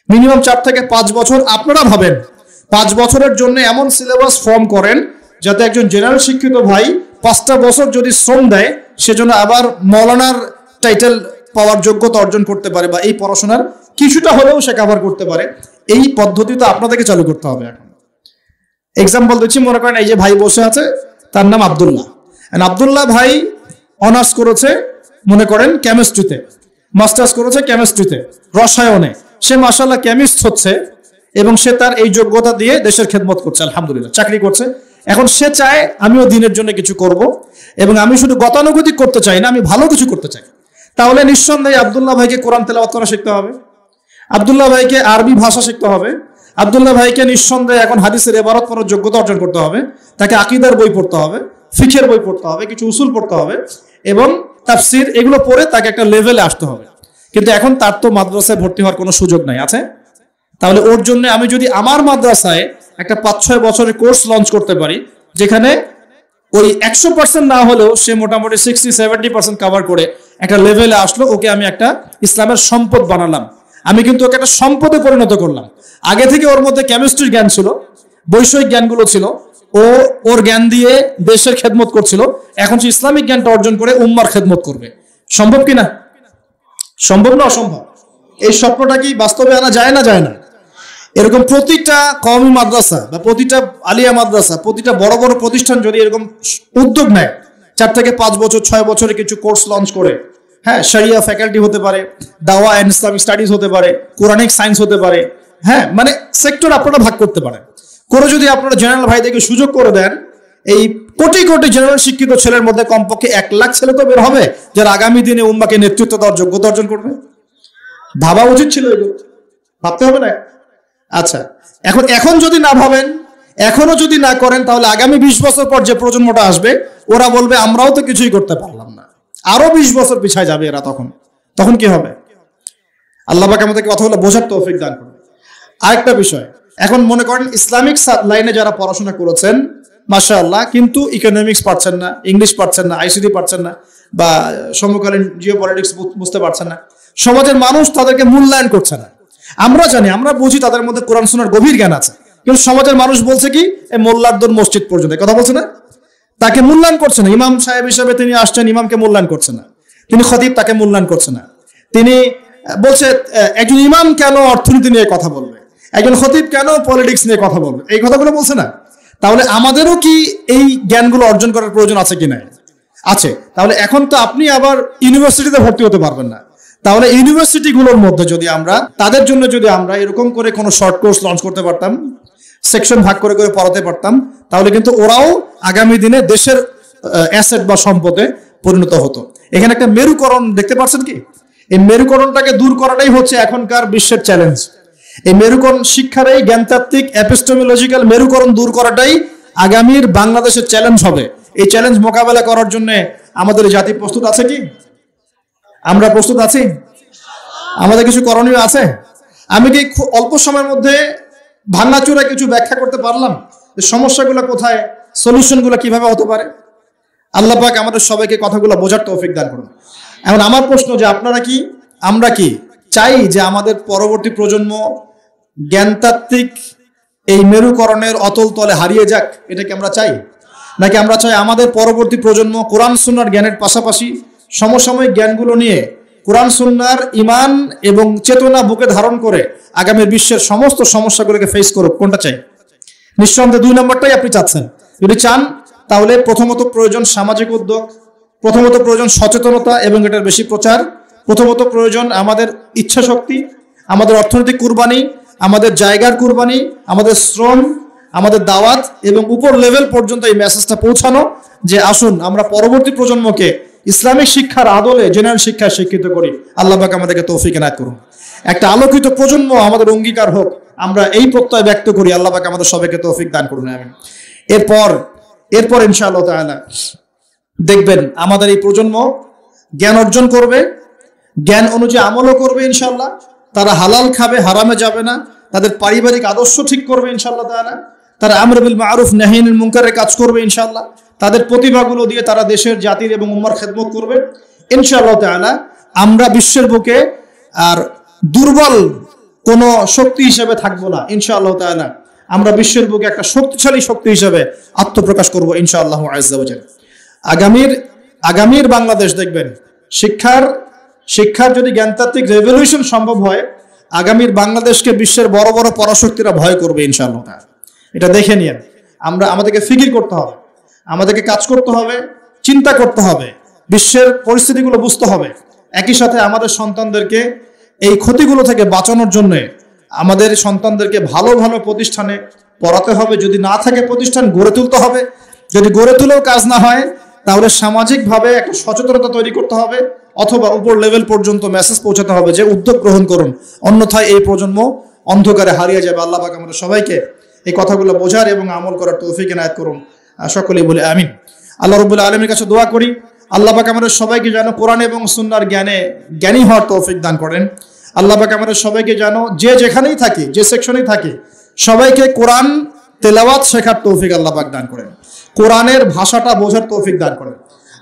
[SPEAKER 1] মিনিমাম 4 থেকে 5 বছর। আপনারা ভাবেন 5 বছরের জন্য এমন সিলেবাস ফর্ম করেন যাতে একজন জেনারেল শিক্ষিত ভাই 5টা বছর যদি শ্রম দেয়, সেজন্য আবার মৌলানার টাইটেল পাওয়ার যোগ্যতা অর্জন করতে পারে, বা এই পড়াশোনার কিছুটা হলেও সে কভার করতে পারে। এই পদ্ধতি তো আপনাদেরকে চালু করতে হবে। এখন এক্সাম্পল দিচ্ছি, মনে করেন এই যে ভাই বসে আছে, তার নাম আব্দুল্লাহ। আব্দুল্লাহ ভাই অনার্স করেছে মনে করেন কেমিস্ট্রিতে, মাস্টার্স করেছে কেমিস্ট্রিতে, রসায়নে। সে মাশাআল্লাহ কেমিস্ট হচ্ছে এবং সে তার এই যোগ্যতা দিয়ে দেশের খেদমত করছে, আলহামদুলিল্লাহ, চাকরি করছে। এখন সে চায় আমিও দিনের জন্য কিছু করব, এবং আমি শুধু গতানুগতিক করতে চাই না, আমি ভালো কিছু করতে চাই। তাহলে নিঃসন্দেহে আব্দুল্লাহ ভাইকে কোরআন তেলাওয়াত করা শিখতে হবে, আব্দুল্লাহ ভাইকে আরবি ভাষা শিখতে হবে, আব্দুল্লাহ ভাইকে নিঃসন্দেহে এখন হাদিসের ইবারত পড়ার যোগ্যতা অর্জন করতে হবে, তাকে আকীদার বই পড়তে হবে, ফিকহের বই পড়তে হবে, কিছু উসুল পড়তে হবে এবং তাফসির, এগুলো পড়ে তাকে একটা লেভেলে আসতে হবে। কিন্তু এখন তার তো মাদ্রাসায় ভর্তি হওয়ার কোনো সুযোগ নাই, আছে? তাহলে ওর জন্য আমি যদি আমার মাদ্রাসায় একটা 5-6 বছরের কোর্স লঞ্চ করতে পারি, যেখানে ওই 100% না হলেও সে মোটামুটি 60-70% কভার করে একটা লেভেলে আসলো, ওকে আমি একটা ইসলামের সম্পদ বানালাম, আমি কিন্তু ওকে একটা সম্পদে পরিণত করলাম। আগে থেকে ওর মধ্যে কেমিস্ট্রির জ্ঞান ছিল, বৈষয়িক জ্ঞানগুলো ছিল, ও ওর জ্ঞান দিয়ে দেশের খেদমত করছিল, এখন সে ইসলামিক জ্ঞানটা অর্জন করে উম্মার খেদমত করবে। সম্ভব কিনা? সম্ভব না অসম্ভব? এই স্বপ্নটা কি বাস্তবে আনা যায় না? যায় না? এরকম প্রতিটা কওমি মাদ্রাসা বা প্রতিটা আলিয়া মাদ্রাসা, প্রতিটা বড় বড় প্রতিষ্ঠান যদি এরকম উদ্যোগ নেয়, 4 থেকে 5 বছর 6 বছরে কিছু কোর্স লঞ্চ করে, হ্যাঁ, শরিয়া ফ্যাকাল্টি হতে পারে, দাওয়া এন্ড ইসলামিক স্টাডিজ হতে পারে, কোরআনিক সায়েন্স হতে পারে, হ্যাঁ, মানে সেক্টর আপনারা ভাগ করতে পারেন করে যদি আপনারা জেনারেল ভাইদেরকে সুযোগ করে দেন, এই কোটি কোটি জেনারেল শিক্ষিত ছেলের মধ্যে কমপক্ষে 1 লাখ ছেলে তো বের হবে যারা আগামী দিনে উম্মাকে নেতৃত্ব দেওয়ার যোগ্যতা অর্জন করবে। ভাবা উচিত ছিল, এগুলো ভাবতে হবে না? আচ্ছা, এখন যদি না ভাবেন, এখনো যদি না করেন, তাহলে আগামী 20 বছর পর যে প্রজন্মটা আসবে ওরা বলবে আমরাও তো কিছুই করতে পারলাম না, আরো 20 বছর পিছায় যাবে এরা। তখন কি হবে? আল্লাহ পাক আমাদেরকে কথাগুলো বোঝার তৌফিক দান করবে। আরেকটা বিষয়, এখন মনে করেন ইসলামিক লাইনে যারা পড়াশোনা করেছেন মাশাআল্লাহ, কিন্তু ইকোনমিক্স পারছেন না, ইংলিশ পারছেন না, আইসিটি পারছেন না, বা সমকালীন জিওপলিটিক্স বুঝতে পারছেন না, সমাজের মানুষ তাদেরকে মূল্যায়ন করছে না। আমরা জানি, আমরা বুঝি তাদের মধ্যে কোরআন সুন্নাহর গভীর জ্ঞান আছে, কিন্তু সমাজের মানুষ বলছে কি, এই মোল্লারদর মসজিদ পর্যন্ত কথা বলছে না, তাকে মূল্যায়ন করছে না। ইমাম সাহেব হিসেবে তিনি আসছেন, ইমামকে মূল্যায়ন করছে না। তিনি খতিব, তাকে মূল্যায়ন করছে না। তিনি বলছে একজন ইমাম কেন অর্থনীতি নিয়ে কথা বলবে, একজন খতিব কেন পলিটিক্স নিয়ে কথা বলবে, এই কথাগুলো বলছে না। তাহলে আমাদেরও কি এই জ্ঞানগুলো অর্জন করার প্রয়োজন আছে কি না? আছে। তাহলে এখন তো আপনি আবার ইউনিভার্সিটিতে ভর্তি হতে পারবেন না। তাহলে ইউনিভার্সিটিগুলোর মধ্যে যদি আমরা তাদের জন্য যদি আমরা এরকম করে কোনো শর্ট কোর্স লঞ্চ করতে পারতাম, সেকশন ভাগ করে করে পড়াতে পারতাম, তাহলে কিন্তু ওরাও আগামী দিনে দেশের অ্যাসেট বা সম্পদে পরিণত হতো। এখানে একটা মেরুকরণ দেখতে পাচ্ছেন কি? এই মেরুকরণটাকে দূর করাটাই হচ্ছে এখনকার বিশ্বের চ্যালেঞ্জ। এই মেরুকরণ শিক্ষার এই জ্ঞানতাত্ত্বিক এপিস্টেমোলজিক্যাল মেরুকরণ দূর করাটাই আগামীর বাংলাদেশের চ্যালেঞ্জ হবে। এই চ্যালেঞ্জ মোকাবেলা করার জন্য আমাদের জাতি প্রস্তুত আছে কি? আমরা প্রস্তুত আছি? আমাদের কিছু করণীয় আছে? আমি কি অল্প সময়ের মধ্যে ভাঙাচোরা কিছু ব্যাখ্যা করতে পারলাম যে সমস্যাগুলো কোথায়, সলিউশনগুলো কিভাবে হতে পারে? আল্লাহ পাক আমাদের সবাইকে কথাগুলো বোঝার তৌফিক দান করুন। এখন আমার প্রশ্ন যে আপনারা কি, আমরা কি চাই যে আমাদের পরবর্তী প্রজন্ম জ্ঞানতাত্ত্বিক এই মেরুকরণের অতল তলে হারিয়ে যাক? এটা কি আমরা চাই? নাকি আমরা চাই আমাদের পরবর্তী প্রজন্ম কোরআন সুন্নাহর জ্ঞানের পাশাপাশি সমসাময়িক জ্ঞানগুলো নিয়ে কোরআন সুন্নাহর ঈমান এবং চেতনা বুকে ধারণ করে আগামী বিশ্বের সমস্ত সমস্যাগুলোকে ফেস করুক? কোনটা চাই? নিঃসন্দেহে 2 নম্বরটাই আপনি চাচ্ছেন। যদি চান তাহলে প্রথমত প্রয়োজন সামাজিক উদ্যোগ, প্রথমত প্রয়োজন সচেতনতা এবং এটার বেশি প্রচার, প্রথমত প্রয়োজন আমাদের ইচ্ছা শক্তি, আমাদের অর্থনৈতিক কুরবানি, আমাদের জায়গার কুরবানি, আমাদের শ্রম, আমাদের দাওয়াত এবং উপর লেভেল পর্যন্ত এই মেসেজটা পৌঁছানো যে আসুন আমরা পরবর্তী প্রজন্মকে ইসলামিক শিক্ষার আদলে জেনারেল শিক্ষায় শিক্ষিত করি। আল্লাহ পাক আমাদেরকে তৌফিক এনায়েত করুন। একটা আলোকিত প্রজন্ম আমাদের অঙ্গীকার হোক, আমরা এই প্রত্যয় ব্যক্ত করি। আল্লাহ পাক আমাদের সবাইকে তৌফিক দান করুন। আমিন। এরপর ইনশাআল্লাহ তাআলা দেখবেন আমাদের এই প্রজন্ম জ্ঞান অর্জন করবে, জ্ঞান অনুযায়ী আমলও করবে ইনশাআল্লাহ। তারা হালাল খাবে, হারামে যাবে না। তাদের পারিবারিক আদর্শ ঠিক করবে ইনশাআল্লাহ তাআলা। তারা আমর বিল মারুফ নাহি আনিল মুনকারের কাজ করবে ইনশাআল্লাহ। তাদের প্রতিভাগুলো দিয়ে তারা দেশের, জাতির এবং উম্মার খেদমত করবে ইনশাআল্লাহ তাআলা। আমরা বিশ্বের বুকে আর দুর্বল কোন শক্তি হিসেবে থাকবো না ইনশাআল্লাহ তাআলা। আমরা বিশ্বের বুকে একটা শক্তিশালী শক্তি হিসেবে আত্মপ্রকাশ করবো ইনশাআল্লাহ আযজা ওয়া জাল। আগামীর বাংলাদেশ দেখবেন শিক্ষার যদি জ্ঞানতাত্ত্বিক রেভলিউশন সম্ভব হয়, আগামীর বাংলাদেশকে বিশ্বের বড় বড় পরাশক্তিরা ভয় করবে ইনশাআল্লাহ। এটা দেখে নিন। আমাদেরকে ফিকির করতে হবে, আমাদেরকে কাজ করতে হবে, চিন্তা করতে হবে, বিশ্বের পরিস্থিতিগুলো বুঝতে হবে। একই সাথে আমাদের সন্তানদেরকে এই ক্ষতিগুলো থেকে বাঁচানোর জন্য আমাদের সন্তানদেরকে ভালো ভালো প্রতিষ্ঠানে পড়াতে হবে। যদি না থাকে প্রতিষ্ঠান, গড়ে তুলতে হবে। যদি গড়ে তুলেও কাজ না হয়, তাহলে সামাজিকভাবে একটা সচেতনতা তৈরি করতে হবে, অথবা উপর লেভেল পর্যন্ত মেসেজ পৌঁছাতে হবে যে উদ্যোগ গ্রহণ করুন, অন্যথায় এই প্রজন্ম অন্ধকারে হারিয়ে যাবে। আল্লাহ পাক আমাদের সবাইকে এই কথাগুলো বোঝার এবং আমল করার তৌফিক এনায়েত করুন, সকলেই বলে আমিন। আল্লাহ রাব্বুল আলামিনের কাছে দোয়া করি আল্লাহ পাক আমাদের সবাইকে যেন কোরআন এবং সুন্নাহর জ্ঞানী হওয়ার তৌফিক দান করেন। আল্লাহ পাক আমাদের সবাইকে যেন যে যেখানেই থাকি, যে সেকশনেই থাকি, সবাইকে কোরআন তেলাওয়াত শেখার তৌফিক আল্লাহ পাক দান করেন, কোরআনের ভাষাটা বোঝার তৌফিক দান করেন।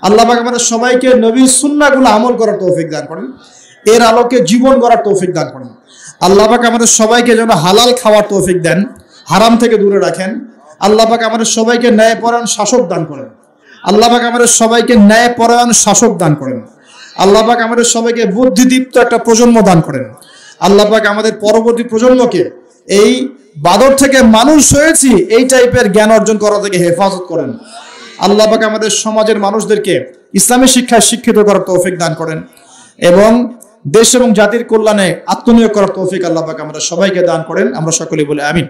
[SPEAKER 1] আল্লাহ পাক আমাদের সবাইকে নবীর সুন্নাহগুলো আমল করার তৌফিক দান করেন, এর আলোকে জীবন গড়ার তৌফিক দান করেন। আল্লাহ পাক আমাদের সবাইকে যেন হালাল খাওয়ার তৌফিক দেন, হারাম থেকে দূরে রাখেন। আল্লাহ পাক আমাদের সবাইকে ন্যায়পরায়ণ শাসক দান করেন। আল্লাহ পাক আমাদের সবাইকে ন্যায়পরায়ণ শাসক দান করেন। আল্লাহ পাক আমাদের সবাইকে বুদ্ধিদীপ্ত একটা প্রজন্ম দান করেন। আল্লাহ পাক আমাদের পরবর্তী প্রজন্মকে এই বাদর থেকে মানুষ হয়েছি এই টাইপের জ্ঞান অর্জন করা থেকে হেফাজত করেন। আল্লাহ পাক আমাদের সমাজের মানুষদেরকে ইসলামী শিক্ষায় শিক্ষিত করার তৌফিক দান করেন এবং দেশ এবং জাতির কল্যাণে আত্মনিয়োগ করার তৌফিক আল্লাহ পাক আমাদের সবাইকে দান করেন। আমরা সকলেই বলে আমিন।